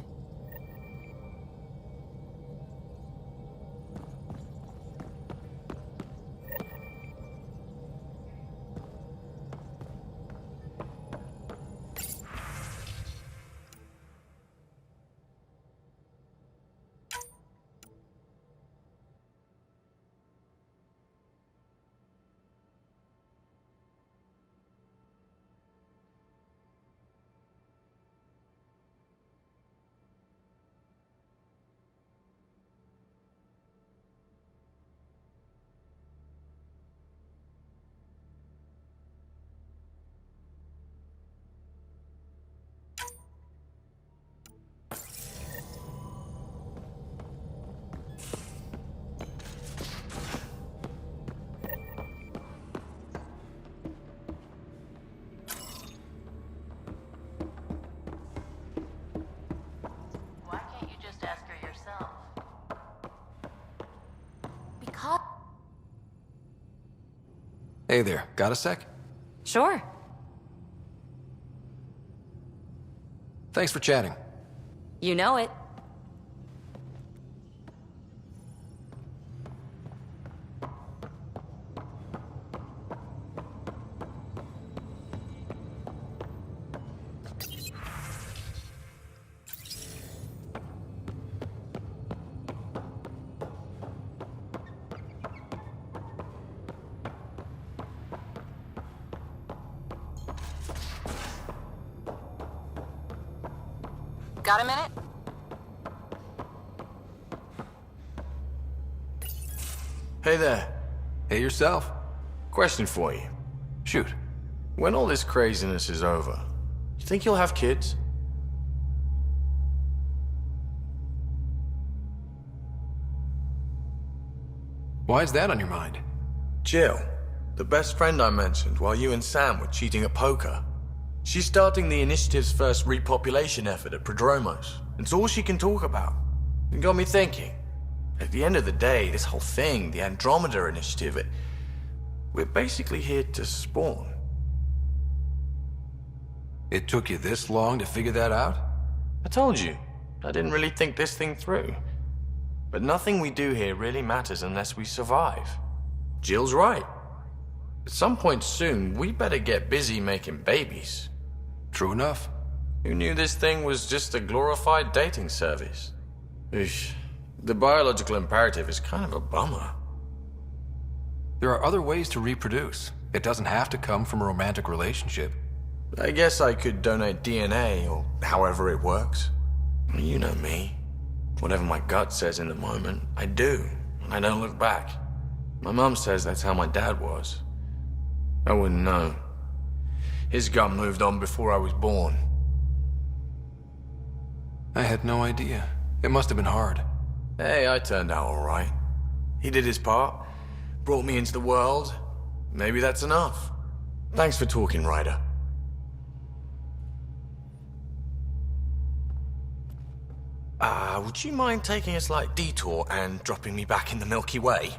Hey there, got a sec? Sure. Thanks for chatting. You know it. Got a minute? Hey there. Hey yourself. Question for you. Shoot. When all this craziness is over, you think you'll have kids? Why is that on your mind? Jill, the best friend I mentioned while you and Sam were cheating at poker. She's starting the initiative's first repopulation effort at Prodromos. It's all she can talk about. It got me thinking. At the end of the day, this whole thing, the Andromeda initiative, we're basically here to spawn. It took you this long to figure that out? I told you, I didn't really think this thing through. But nothing we do here really matters unless we survive. Jill's right. At some point soon, we better get busy making babies. True enough. Who knew this thing was just a glorified dating service? Eesh. The biological imperative is kind of a bummer. There are other ways to reproduce. It doesn't have to come from a romantic relationship. I guess I could donate DNA, or however it works. You know me. Whatever my gut says in the moment, I do, and I don't look back. My mom says that's how my dad was. I wouldn't know. His gut moved on before I was born. I had no idea. It must have been hard. Hey, I turned out all right. He did his part, brought me into the world. Maybe that's enough. Thanks for talking, Ryder. Would you mind taking a slight detour and dropping me back in the Milky Way?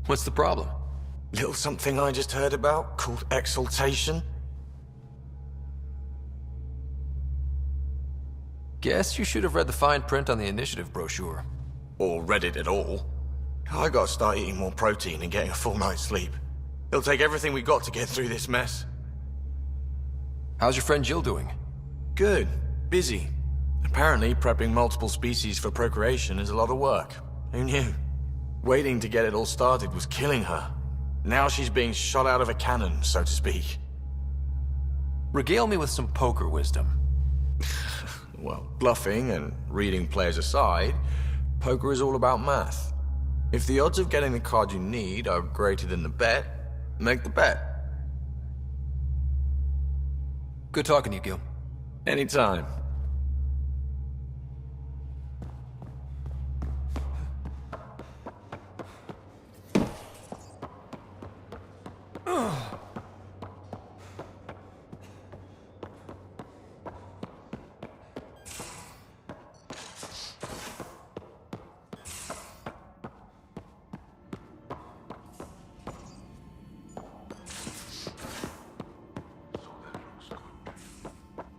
What's the problem? Little something I just heard about called exaltation. Guess you should have read the fine print on the initiative brochure. Or read it at all. I gotta start eating more protein and getting a full night's sleep. It'll take everything we got to get through this mess. How's your friend Jill doing? Good. Busy. Apparently, prepping multiple species for procreation is a lot of work. Who knew? Waiting to get it all started was killing her. Now she's being shot out of a cannon, so to speak. Regale me with some poker wisdom. Well, bluffing and reading players aside, poker is all about math. If the odds of getting the card you need are greater than the bet, make the bet. Good talking to you, Gil. Anytime.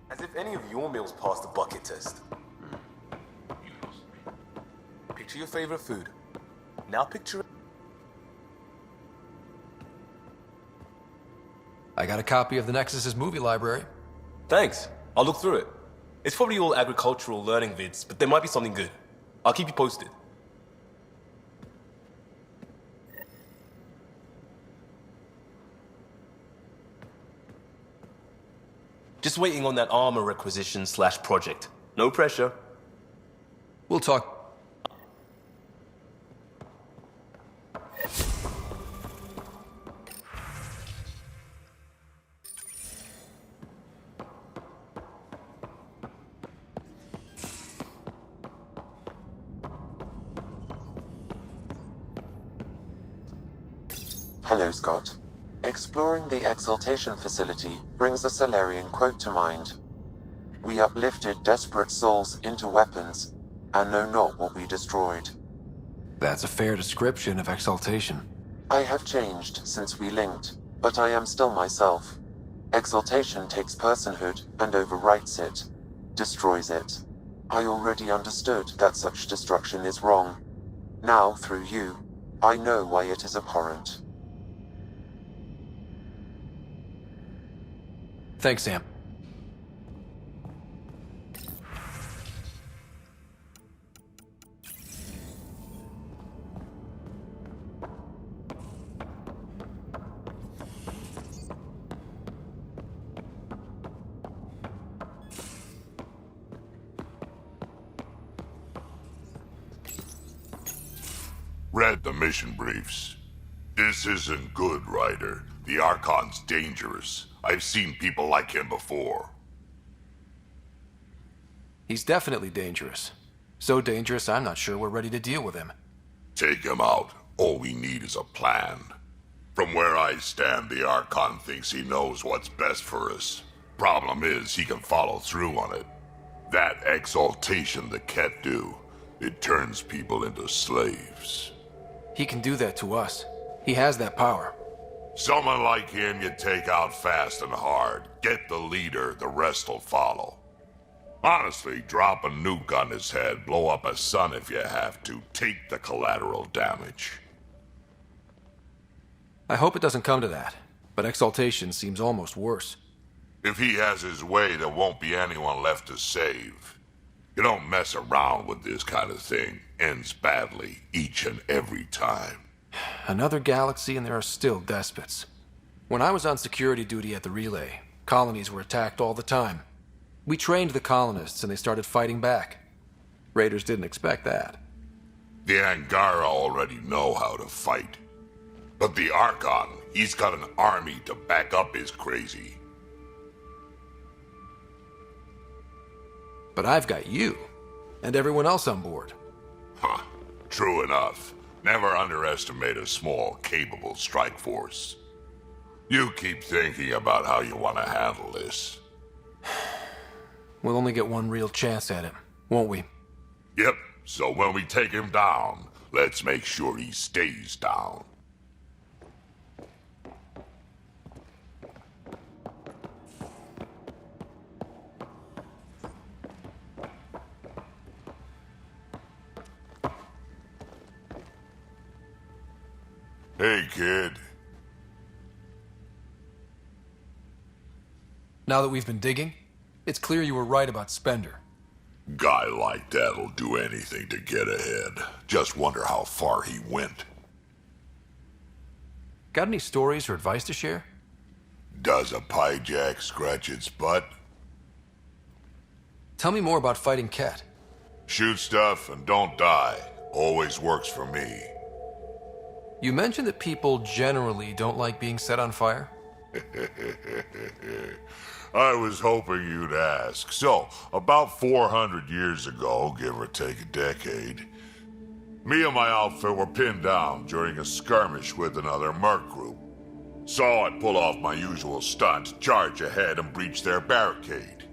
As if any of your meals passed the bucket test. Picture your favorite food. Now picture... I got a copy of the Nexus's movie library. Thanks. I'll look through it. It's probably all agricultural learning vids, but there might be something good. I'll keep you posted. Just waiting on that armor requisition / project. No pressure. We'll talk. Hello, Scott. Exploring the Exaltation facility brings a Solarian quote to mind. We uplifted desperate souls into weapons, and know not what we destroyed. That's a fair description of Exaltation. I have changed since we linked, but I am still myself. Exaltation takes personhood and overwrites it, destroys it. I already understood that such destruction is wrong. Now, through you, I know why it is abhorrent. Thanks, Sam. Read the mission briefs. This isn't good, Ryder. The Archon's dangerous. I've seen people like him before. He's definitely dangerous. So dangerous, I'm not sure we're ready to deal with him. Take him out. All we need is a plan. From where I stand, the Archon thinks he knows what's best for us. Problem is, he can follow through on it. That exaltation the Ket do, it turns people into slaves. He can do that to us. He has that power. Someone like him you take out fast and hard. Get the leader, the rest will follow. Honestly, drop a nuke on his head, blow up a sun if you have to. Take the collateral damage. I hope it doesn't come to that, but Exaltation seems almost worse. If he has his way, there won't be anyone left to save. You don't mess around with this kind of thing. Ends badly, each and every time. Another galaxy and there are still despots. When I was on security duty at the relay, colonies were attacked all the time. We trained the colonists and they started fighting back. Raiders didn't expect that. The Angara already know how to fight. But the Archon, he's got an army to back up his crazy. But I've got you, and everyone else on board. Huh, true enough. Never underestimate a small, capable strike force. You keep thinking about how you want to handle this. We'll only get one real chance at him, won't we? Yep, so when we take him down, let's make sure he stays down. Hey, kid. Now that we've been digging, it's clear you were right about Spender. Guy like that'll do anything to get ahead. Just wonder how far he went. Got any stories or advice to share? Does a pyjak scratch its butt? Tell me more about fighting Ket. Shoot stuff and don't die. Always works for me. You mentioned that people generally don't like being set on fire? I was hoping you'd ask. So, about 400 years ago, give or take a decade, me and my outfit were pinned down during a skirmish with another merc group. So I pull off my usual stunt, charge ahead and breach their barricade.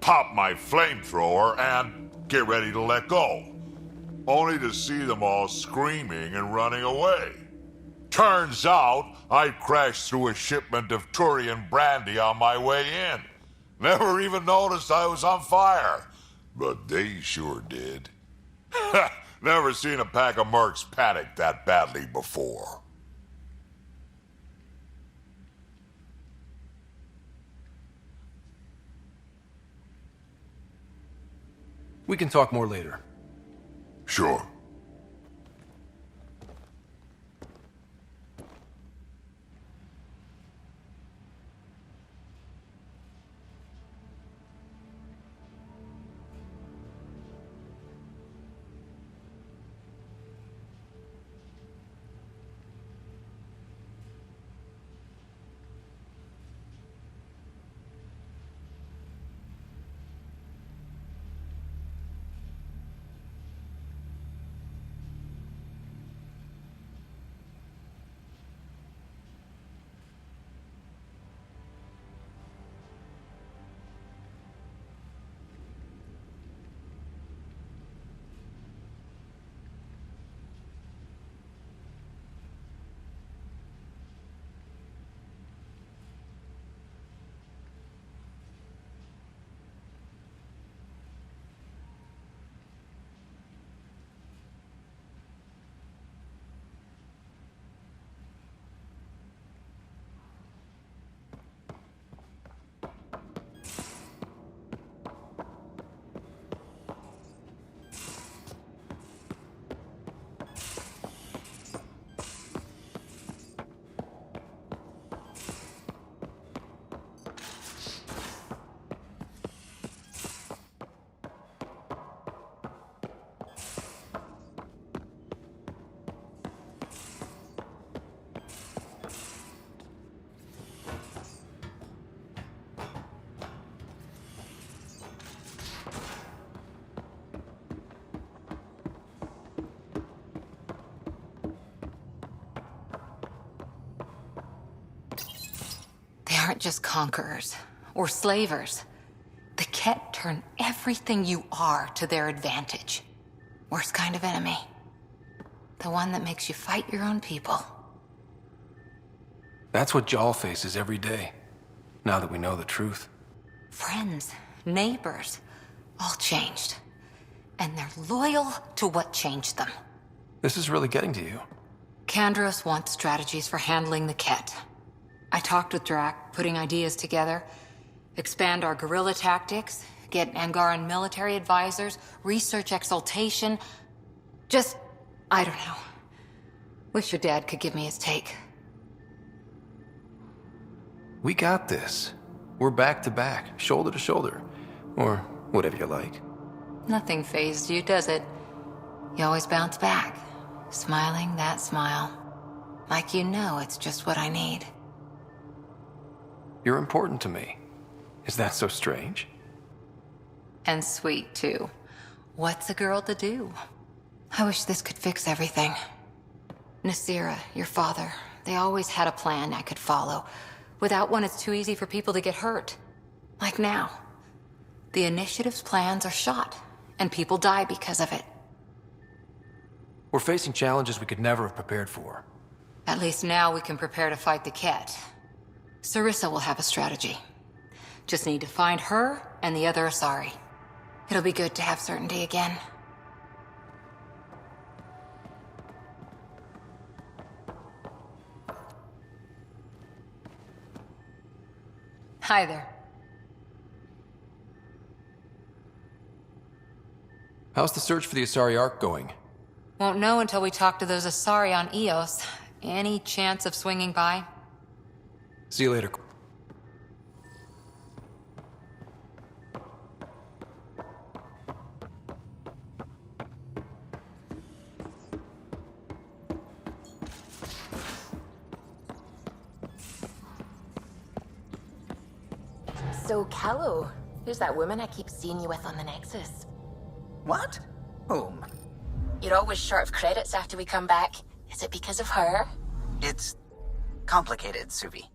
Pop my flamethrower and get ready to let go. Only to see them all screaming and running away. Turns out, I crashed through a shipment of Turian brandy on my way in. Never even noticed I was on fire. But they sure did. Never seen a pack of mercs panic that badly before. We can talk more later. Sure. They aren't just conquerors or slavers. The Ket turn everything you are to their advantage. Worst kind of enemy. The one that makes you fight your own people. That's what Jal faces every day, now that we know the truth. Friends, neighbors, all changed. And they're loyal to what changed them. This is really getting to you. Kandros wants strategies for handling the Ket. I talked with Drac, putting ideas together. Expand our guerrilla tactics, get Angaran military advisors, research exaltation. Just, I don't know. Wish your dad could give me his take. We got this. We're back to back, shoulder to shoulder. Or whatever you like. Nothing fazed you, does it? You always bounce back, smiling that smile. Like you know it's just what I need. You're important to me. Is that so strange? And sweet, too. What's a girl to do? I wish this could fix everything. Nasira, your father, they always had a plan I could follow. Without one, it's too easy for people to get hurt. Like now. The Initiative's plans are shot, and people die because of it. We're facing challenges we could never have prepared for. At least now we can prepare to fight the Ket. Sarissa will have a strategy. Just need to find her and the other Asari. It'll be good to have certainty again. Hi there. How's the search for the Asari Ark going? Won't know until we talk to those Asari on Eos. Any chance of swinging by? See you later. So, Callow, who's that woman I keep seeing you with on the Nexus? What? Whom? You're always short of credits after we come back. Is it because of her? It's complicated, Suvi.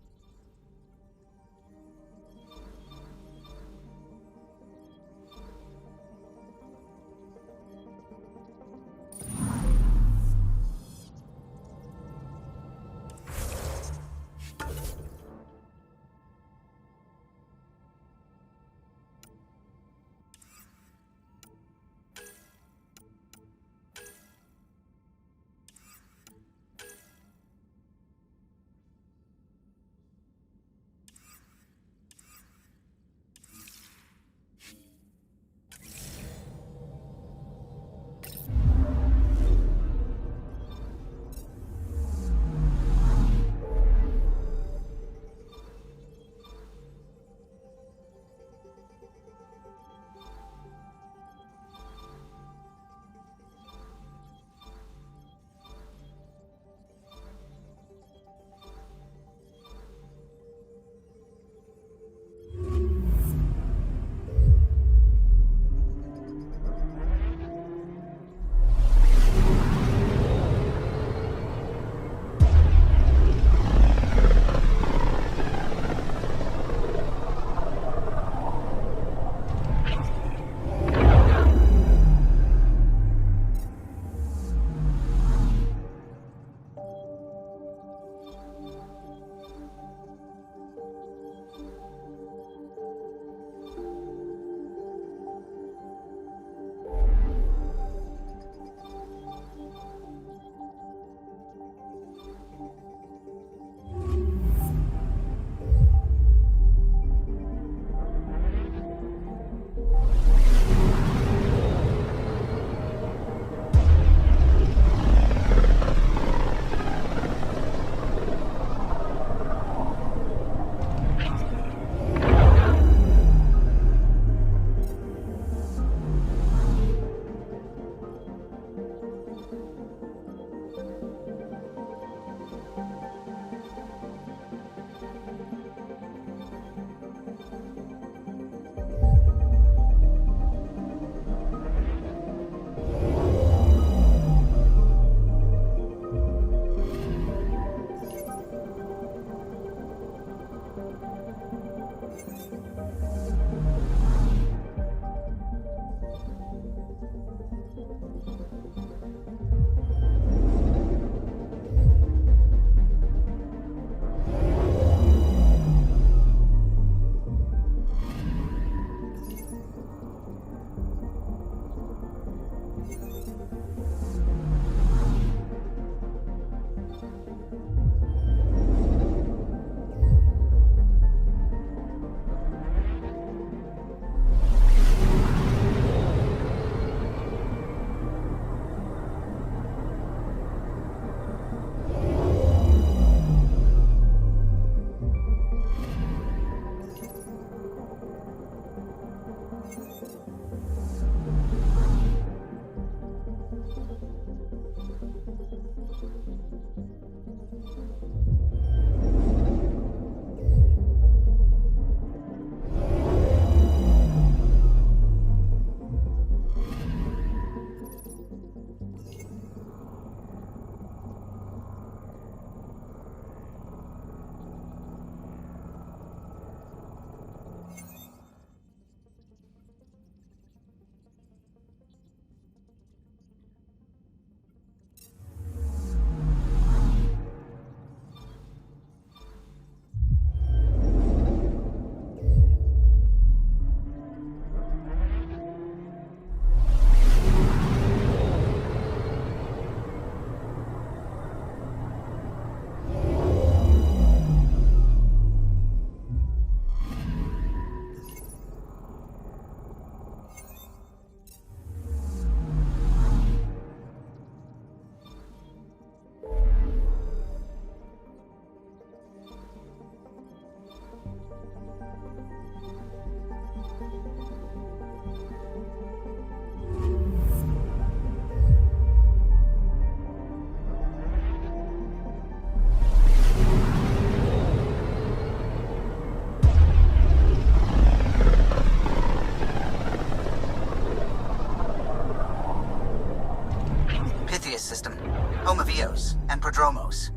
System, home of Eos and Prodromos.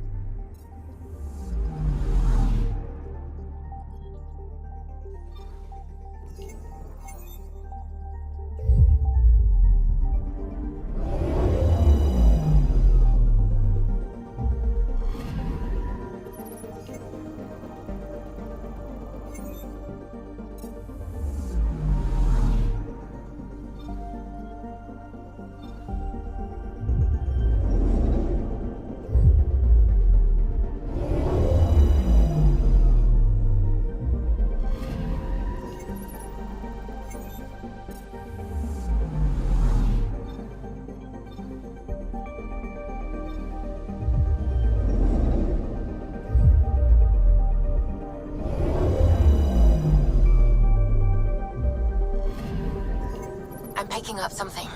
I'm picking up something.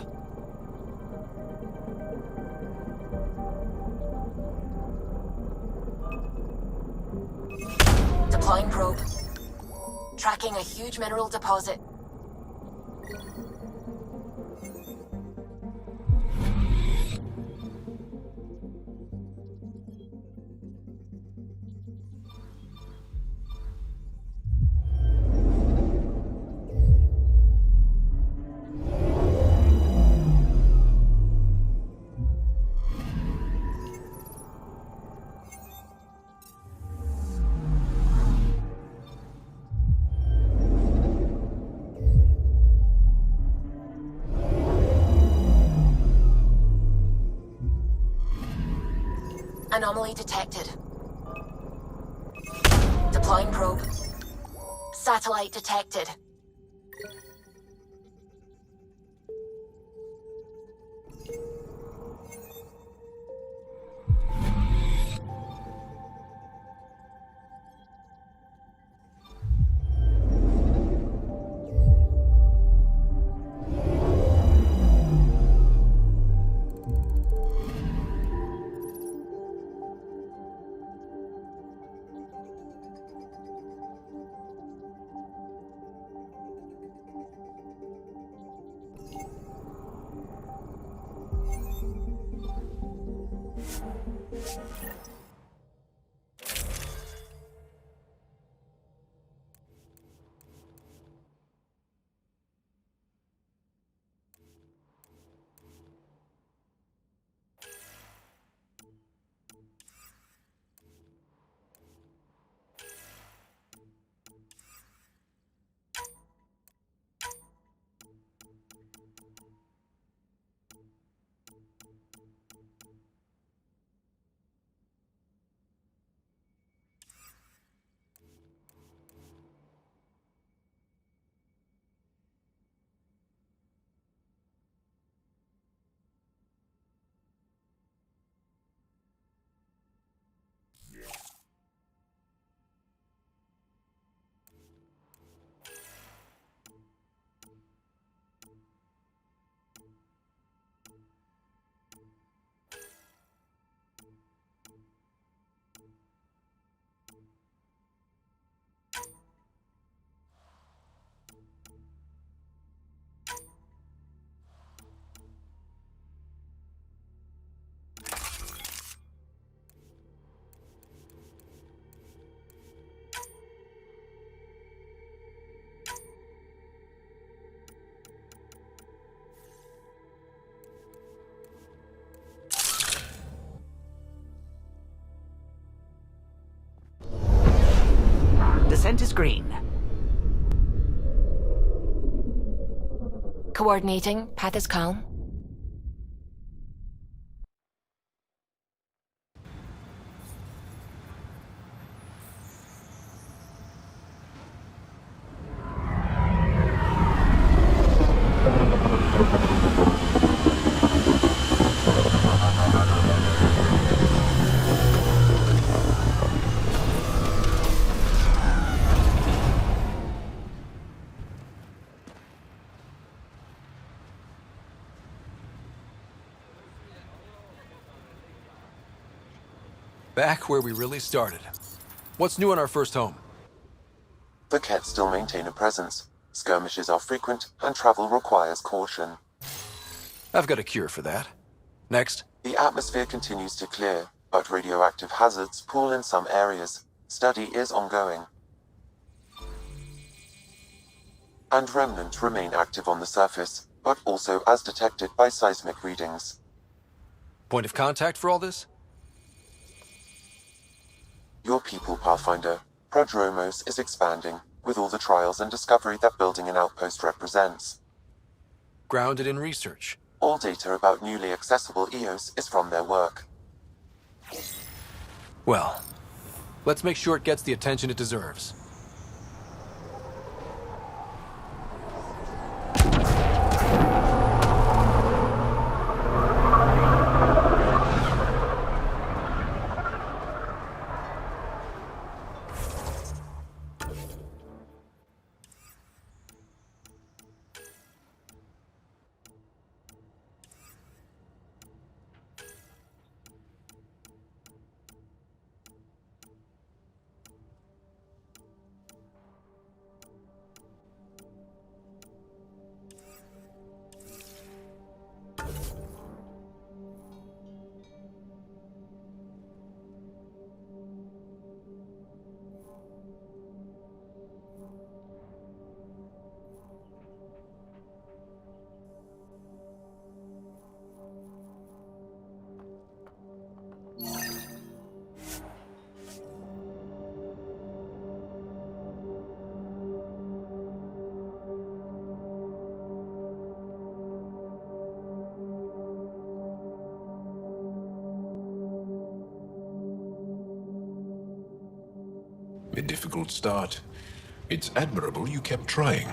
Deploying probe. Tracking a huge mineral deposit. Anomaly detected. Deploying probe. Satellite detected. Descent is green. Coordinating. Path is calm. Back where we really started. What's new on our first home? The Kett still maintain a presence. Skirmishes are frequent, and travel requires caution. I've got a cure for that. Next. The atmosphere continues to clear, but radioactive hazards pool in some areas. Study is ongoing. And remnants remain active on the surface, but also as detected by seismic readings. Point of contact for all this? Your people, Pathfinder. Prodromos is expanding, with all the trials and discovery that building an outpost represents. Grounded in research. All data about newly accessible EOS is from their work. Well, let's make sure it gets the attention it deserves. A difficult start. It's admirable you kept trying.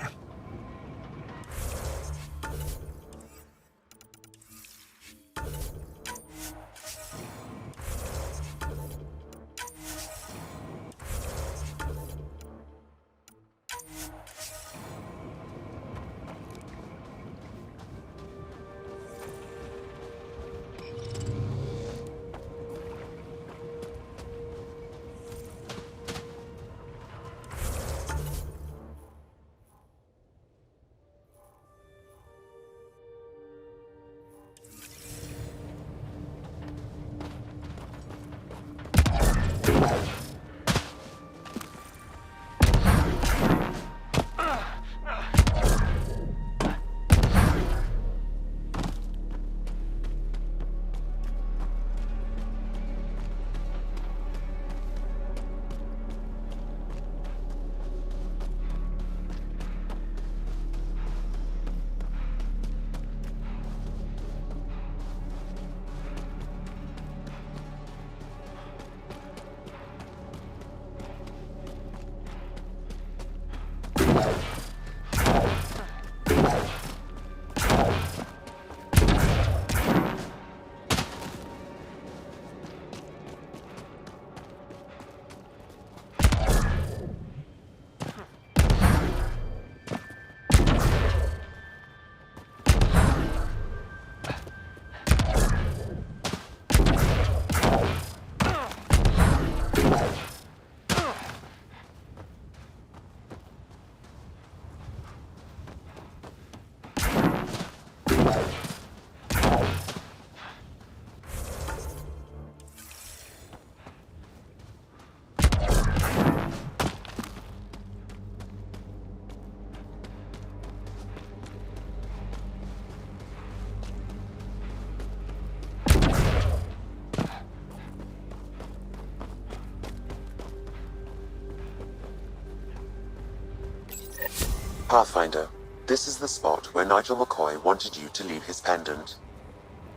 Pathfinder, this is the spot where Nigel McCoy wanted you to leave his pendant.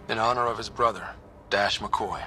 In honor of his brother, Dash McCoy.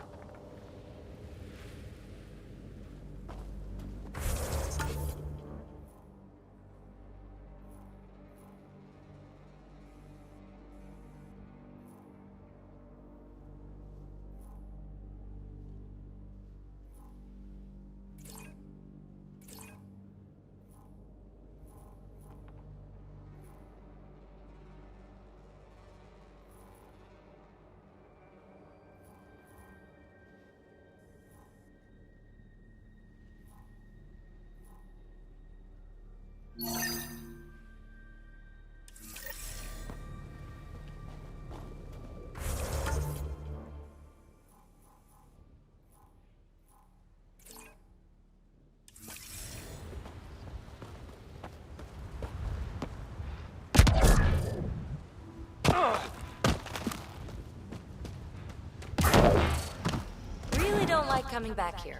coming back here.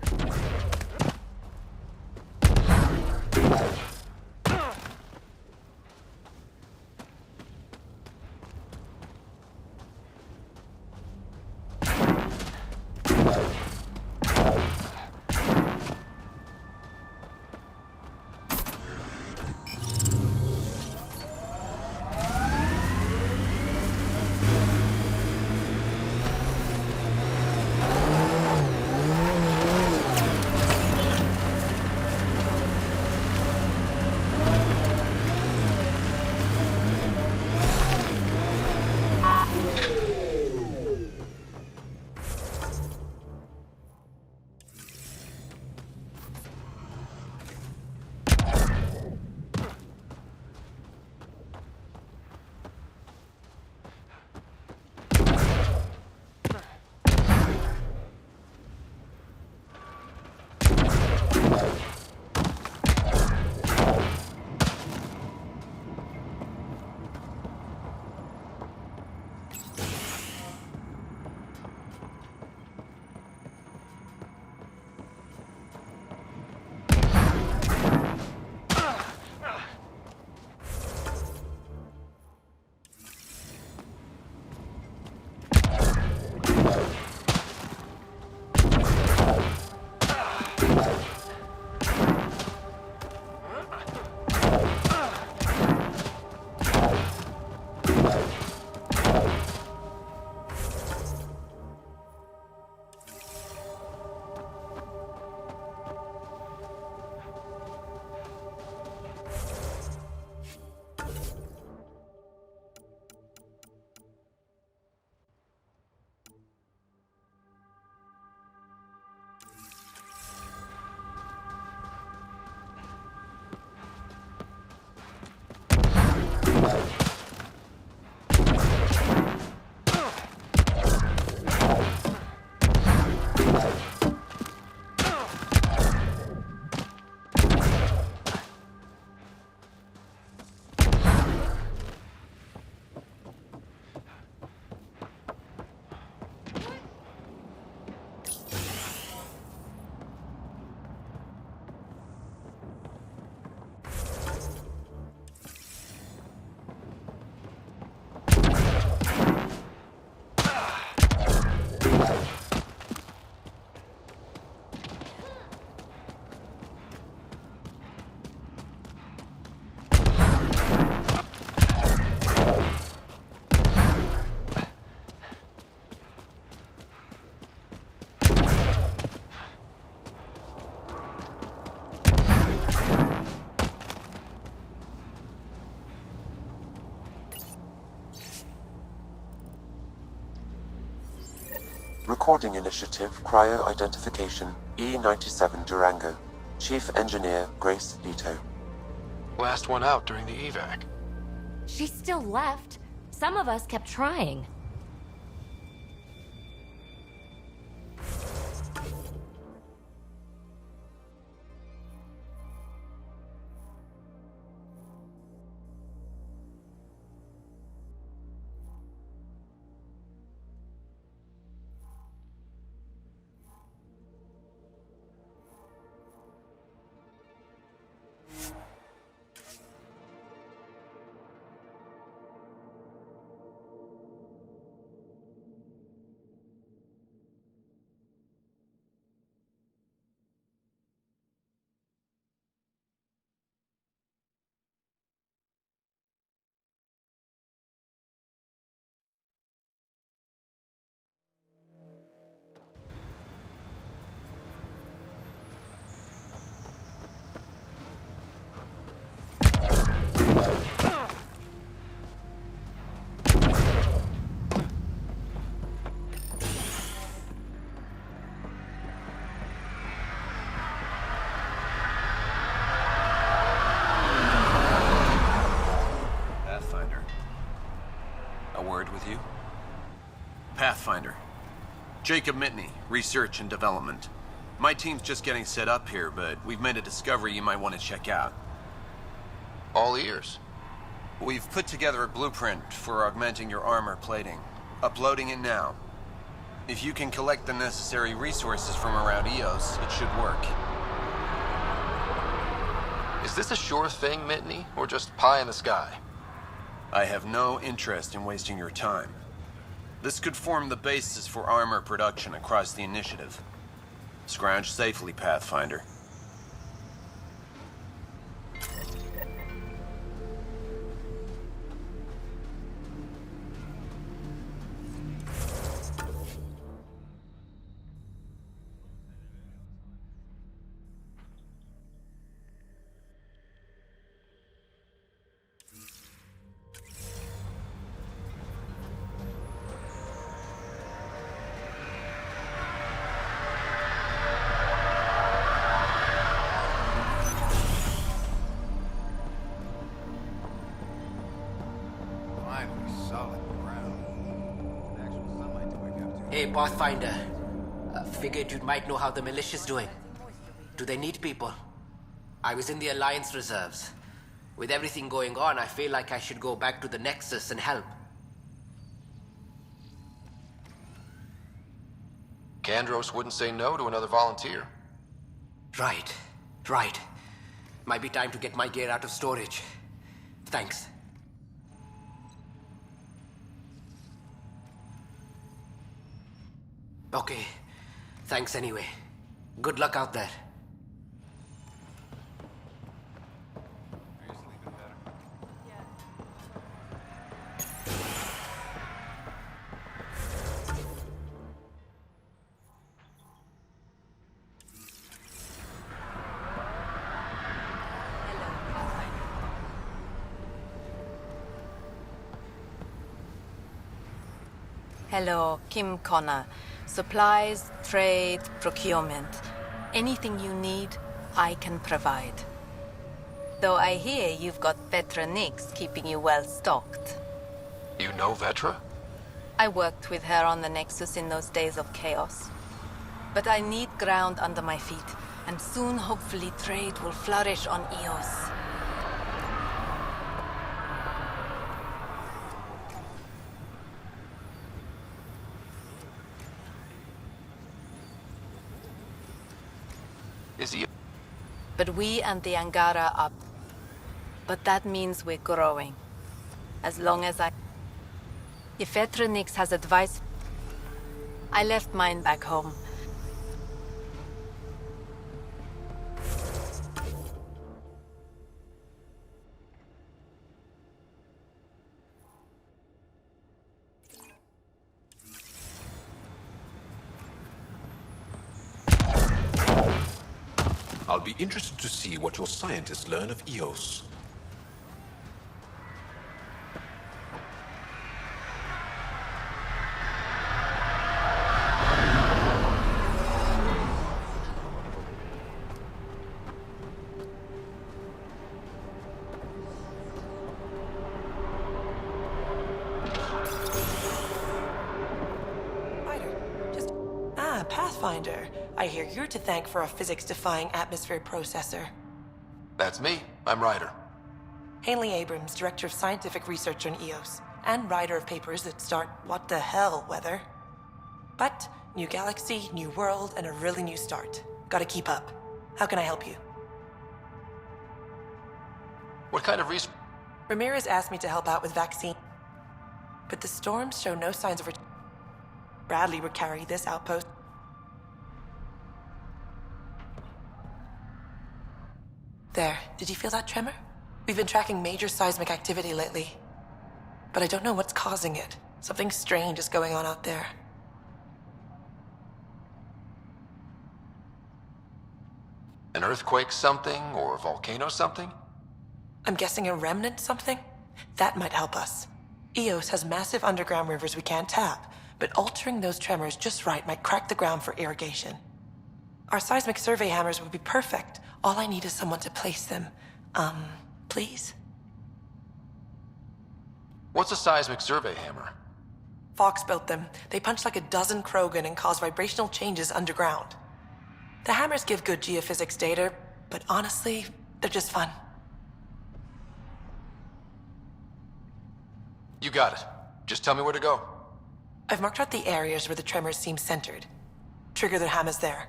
Recording Initiative Cryo Identification E97 Durango. Chief Engineer Grace Leto. Last one out during the evac. She still left. Some of us kept trying. Pathfinder. Jacob Mitney, Research and Development. My team's just getting set up here, but we've made a discovery you might want to check out. All ears. We've put together a blueprint for augmenting your armor plating. Uploading it now. If you can collect the necessary resources from around Eos, it should work. Is this a sure thing, Mitney, or just pie in the sky? I have no interest in wasting your time. This could form the basis for armor production across the initiative. Scrounge safely, Pathfinder. Hey, Pathfinder. Figured you might know how the militia's doing. Do they need people? I was in the Alliance reserves. With everything going on, I feel like I should go back to the Nexus and help. Kandros wouldn't say no to another volunteer. Right. Might be time to get my gear out of storage. Thanks. Okay. Thanks anyway. Good luck out there. Hello, Kim Connor. Supplies, trade, procurement. Anything you need, I can provide. Though I hear you've got Vetra Nix keeping you well stocked. You know Vetra? I worked with her on the Nexus in those days of chaos. But I need ground under my feet, and soon hopefully trade will flourish on Eos. Is he? But we and the Angara are... But that means we're growing. As long as I... If Vetronix has advice... I left mine back home. I'll be interested to see what your scientists learn of Eos. Pathfinder. I hear you're to thank for a physics-defying atmosphere processor. That's me. I'm Ryder. Haley Abrams, Director of Scientific Research on Eos, and writer of papers that start what the hell weather. But, new galaxy, new world, and a really new start. Gotta keep up. How can I help you? What kind of research? Ramirez asked me to help out with vaccine. But the storms show no signs of Bradley would carry this outpost. There, did you feel that tremor? We've been tracking major seismic activity lately. But I don't know what's causing it. Something strange is going on out there. An earthquake something, or a volcano something? I'm guessing a remnant something? That might help us. Eos has massive underground rivers we can't tap, but altering those tremors just right might crack the ground for irrigation. Our seismic survey hammers would be perfect. All I need is someone to place them. Please? What's a seismic survey hammer? Fox built them. They punch like a dozen Krogan and cause vibrational changes underground. The hammers give good geophysics data, but honestly, they're just fun. You got it. Just tell me where to go. I've marked out the areas where the tremors seem centered. Trigger the hammers there.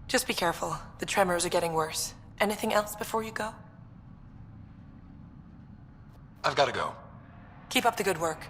Just be careful. The tremors are getting worse. Anything else before you go? I've got to go. Keep up the good work.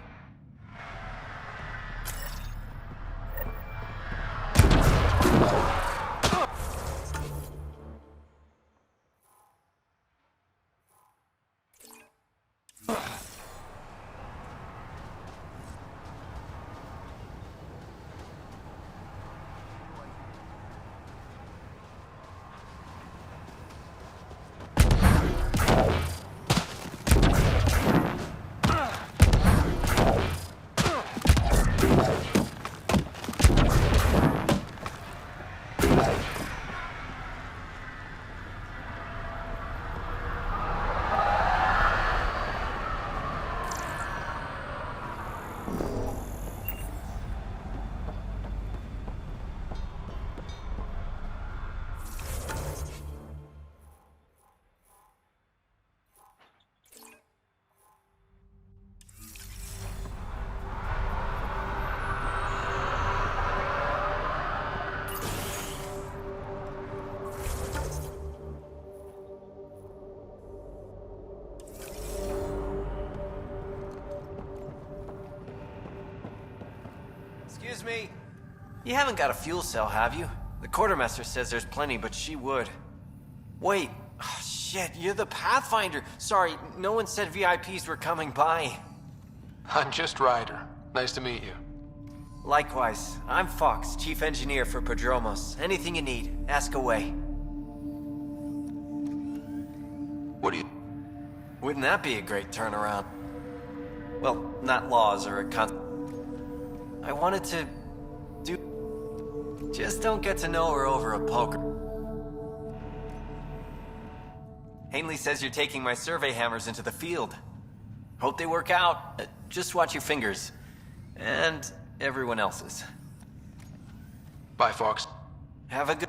Excuse me. You haven't got a fuel cell, have you? The quartermaster says there's plenty, but she would. Wait. Oh, shit, you're the Pathfinder. Sorry, no one said VIPs were coming by. I'm just Ryder. Nice to meet you. Likewise. I'm Fox, chief engineer for Prodromos. Anything you need, ask away. What do you... Wouldn't that be a great turnaround? Well, not laws or a I wanted to do... Just don't get to know her over a poker. Ainley says you're taking my survey hammers into the field. Hope they work out. Just watch your fingers. And everyone else's. Bye, Fox. Have a good...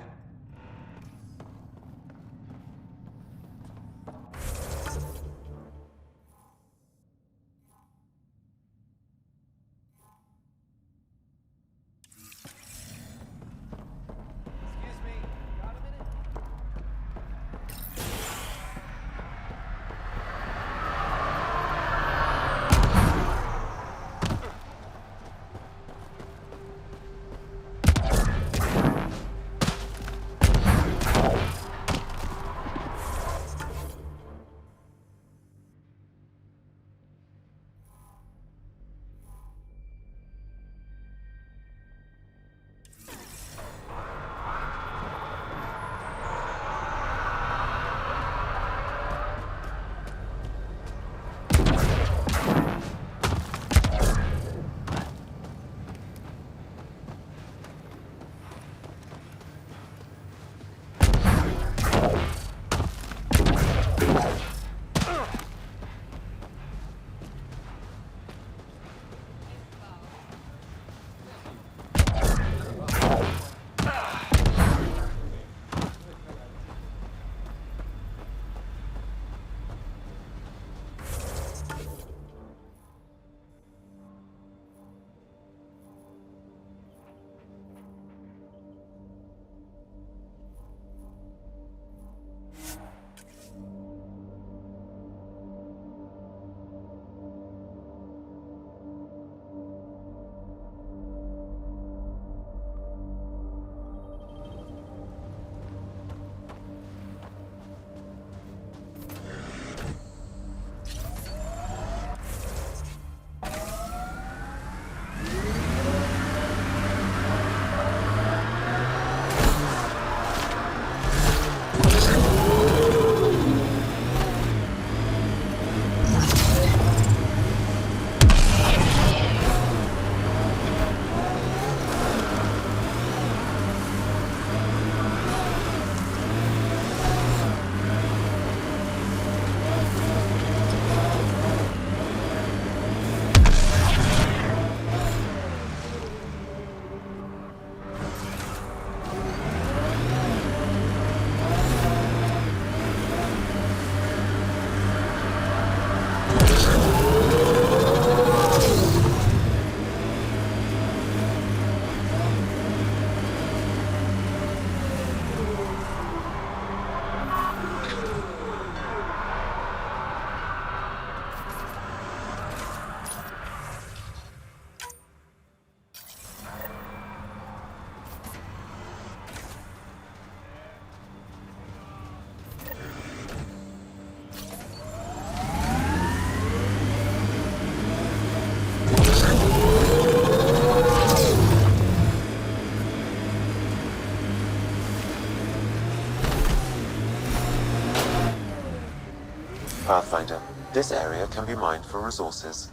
Pathfinder, this area can be mined for resources.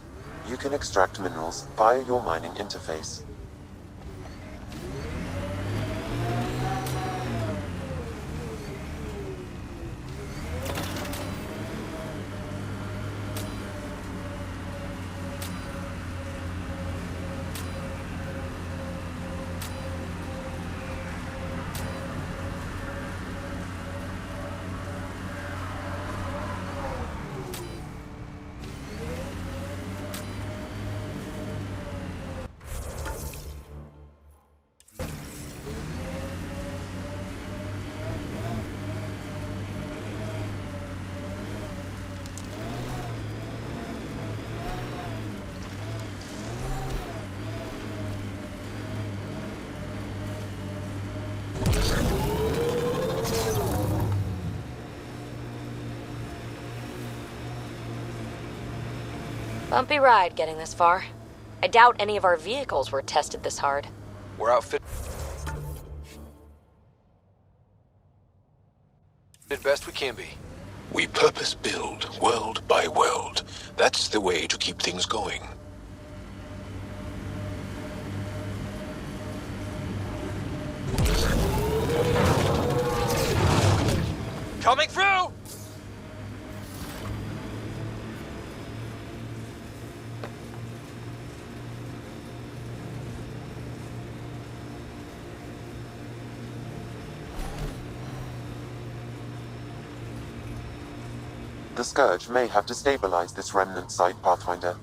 You can extract minerals via your mining interface. Bumpy ride getting this far. I doubt any of our vehicles were tested this hard. We're outfitted best we can be. We purpose build, world by world. That's the way to keep things going. Coming through! The Scourge may have destabilized this remnant site, Pathfinder.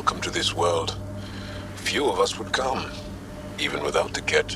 welcome to this world. Few of us would come, even without the kit.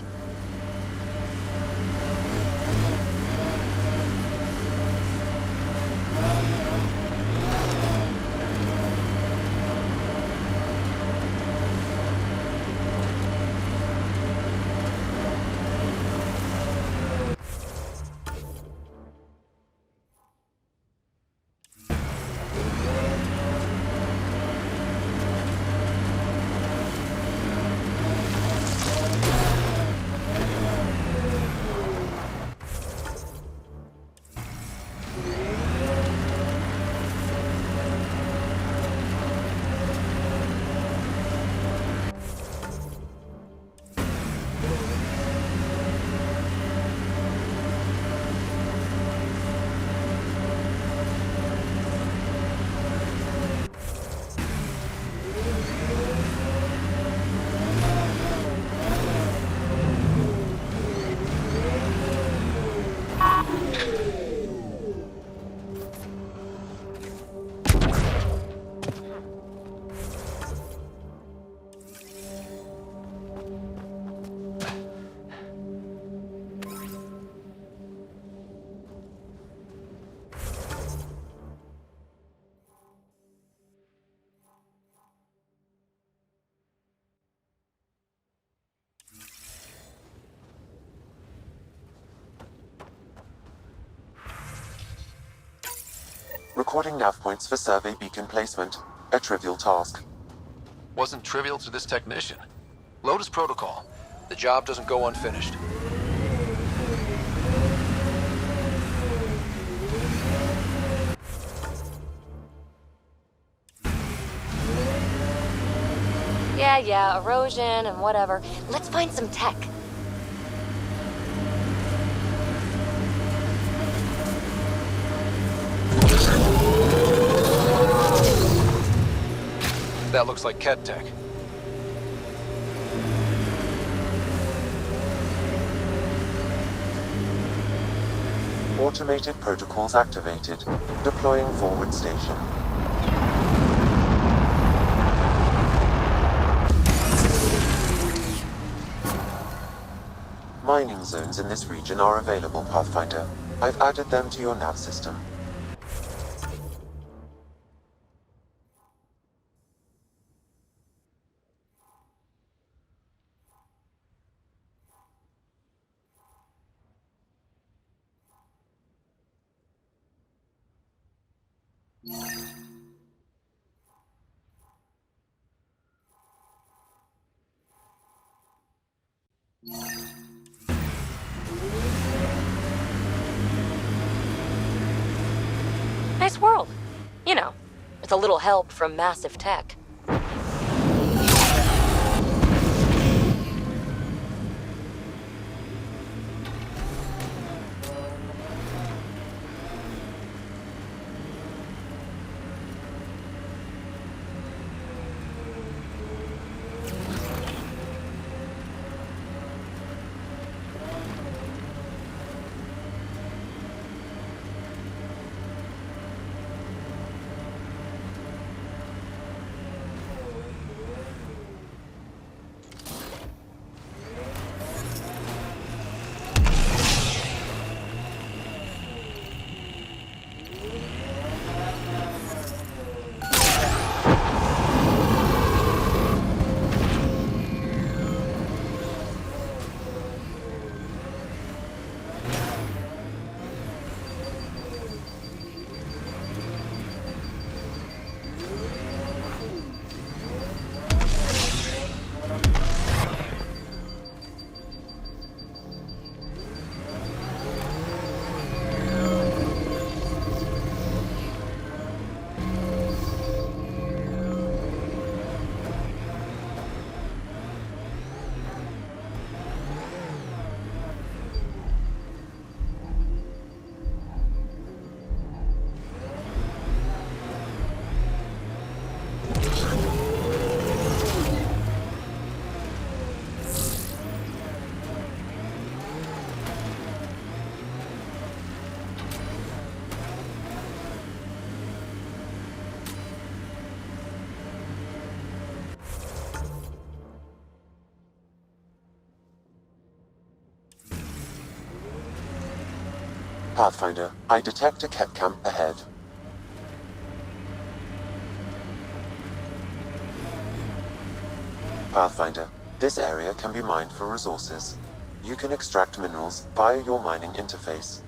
Recording nav points for survey beacon placement. A trivial task. Wasn't trivial to this technician. Lotus protocol. The job doesn't go unfinished. Yeah, erosion and whatever. Let's find some tech. That looks like Ket tech. Automated protocols activated. Deploying forward station. Mining zones in this region are available, Pathfinder. I've added them to your nav system. Nice world. You know, with a little help from massive tech. Pathfinder, I detect a Ket camp ahead. Pathfinder, this area can be mined for resources. You can extract minerals via your mining interface.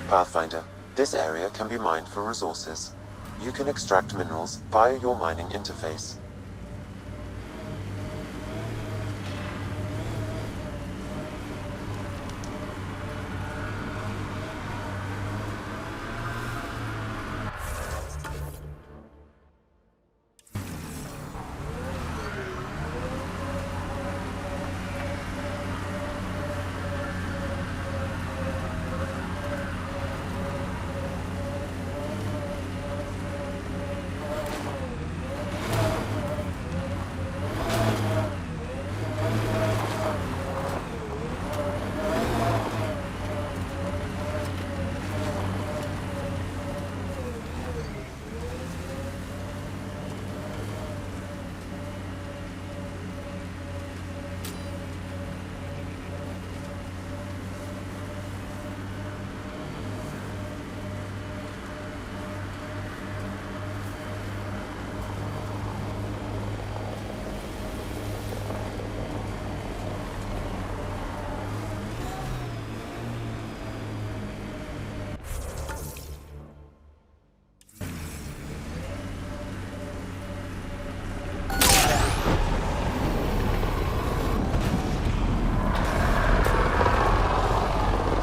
Pathfinder, this area can be mined for resources. You can extract minerals via your mining interface.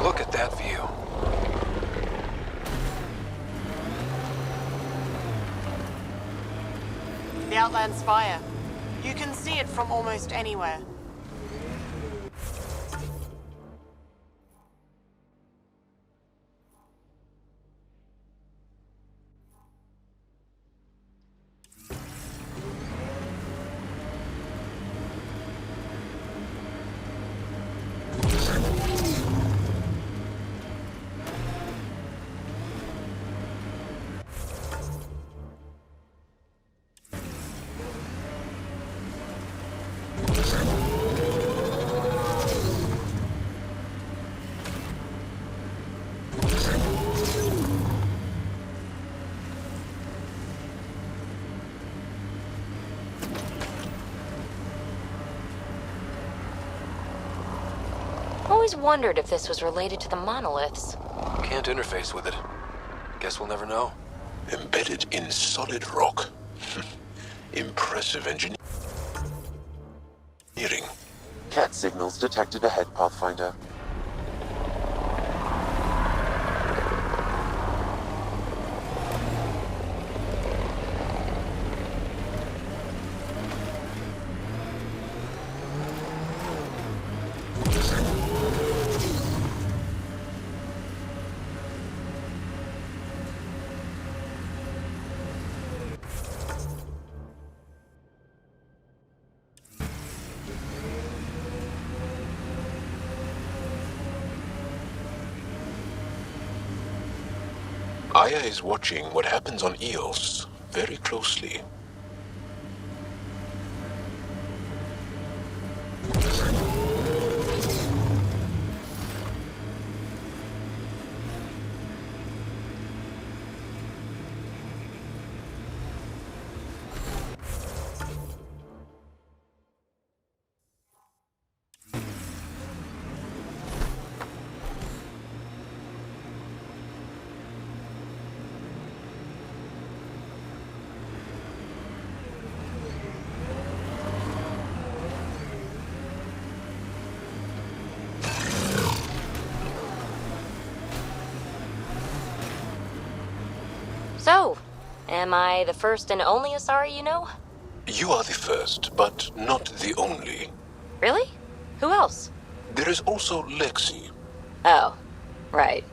Look at that view. The Outland's fire. You can see it from almost anywhere. Always wondered if this was related to the monoliths. Can't interface with it. Guess we'll never know. Embedded in solid rock. Impressive engineering. Cat signals detected ahead, Pathfinder. Aya is watching what happens on Eos very closely. So, am I the first and only Asari you know? You are the first, but not the only. Really? Who else? There is also Lexi. Oh, right.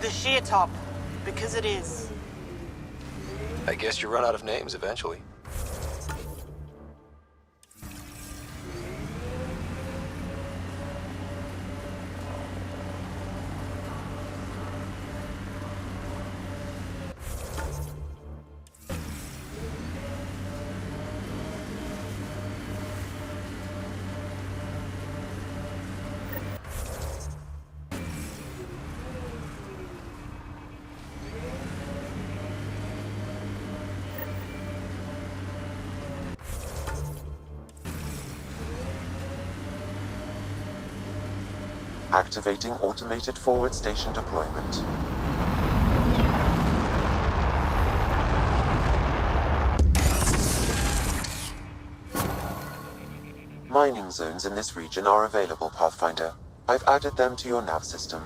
The sheer top, because it is. I guess you run out of names eventually. Activating automated forward station deployment. Mining zones in this region are available, Pathfinder. I've added them to your nav system.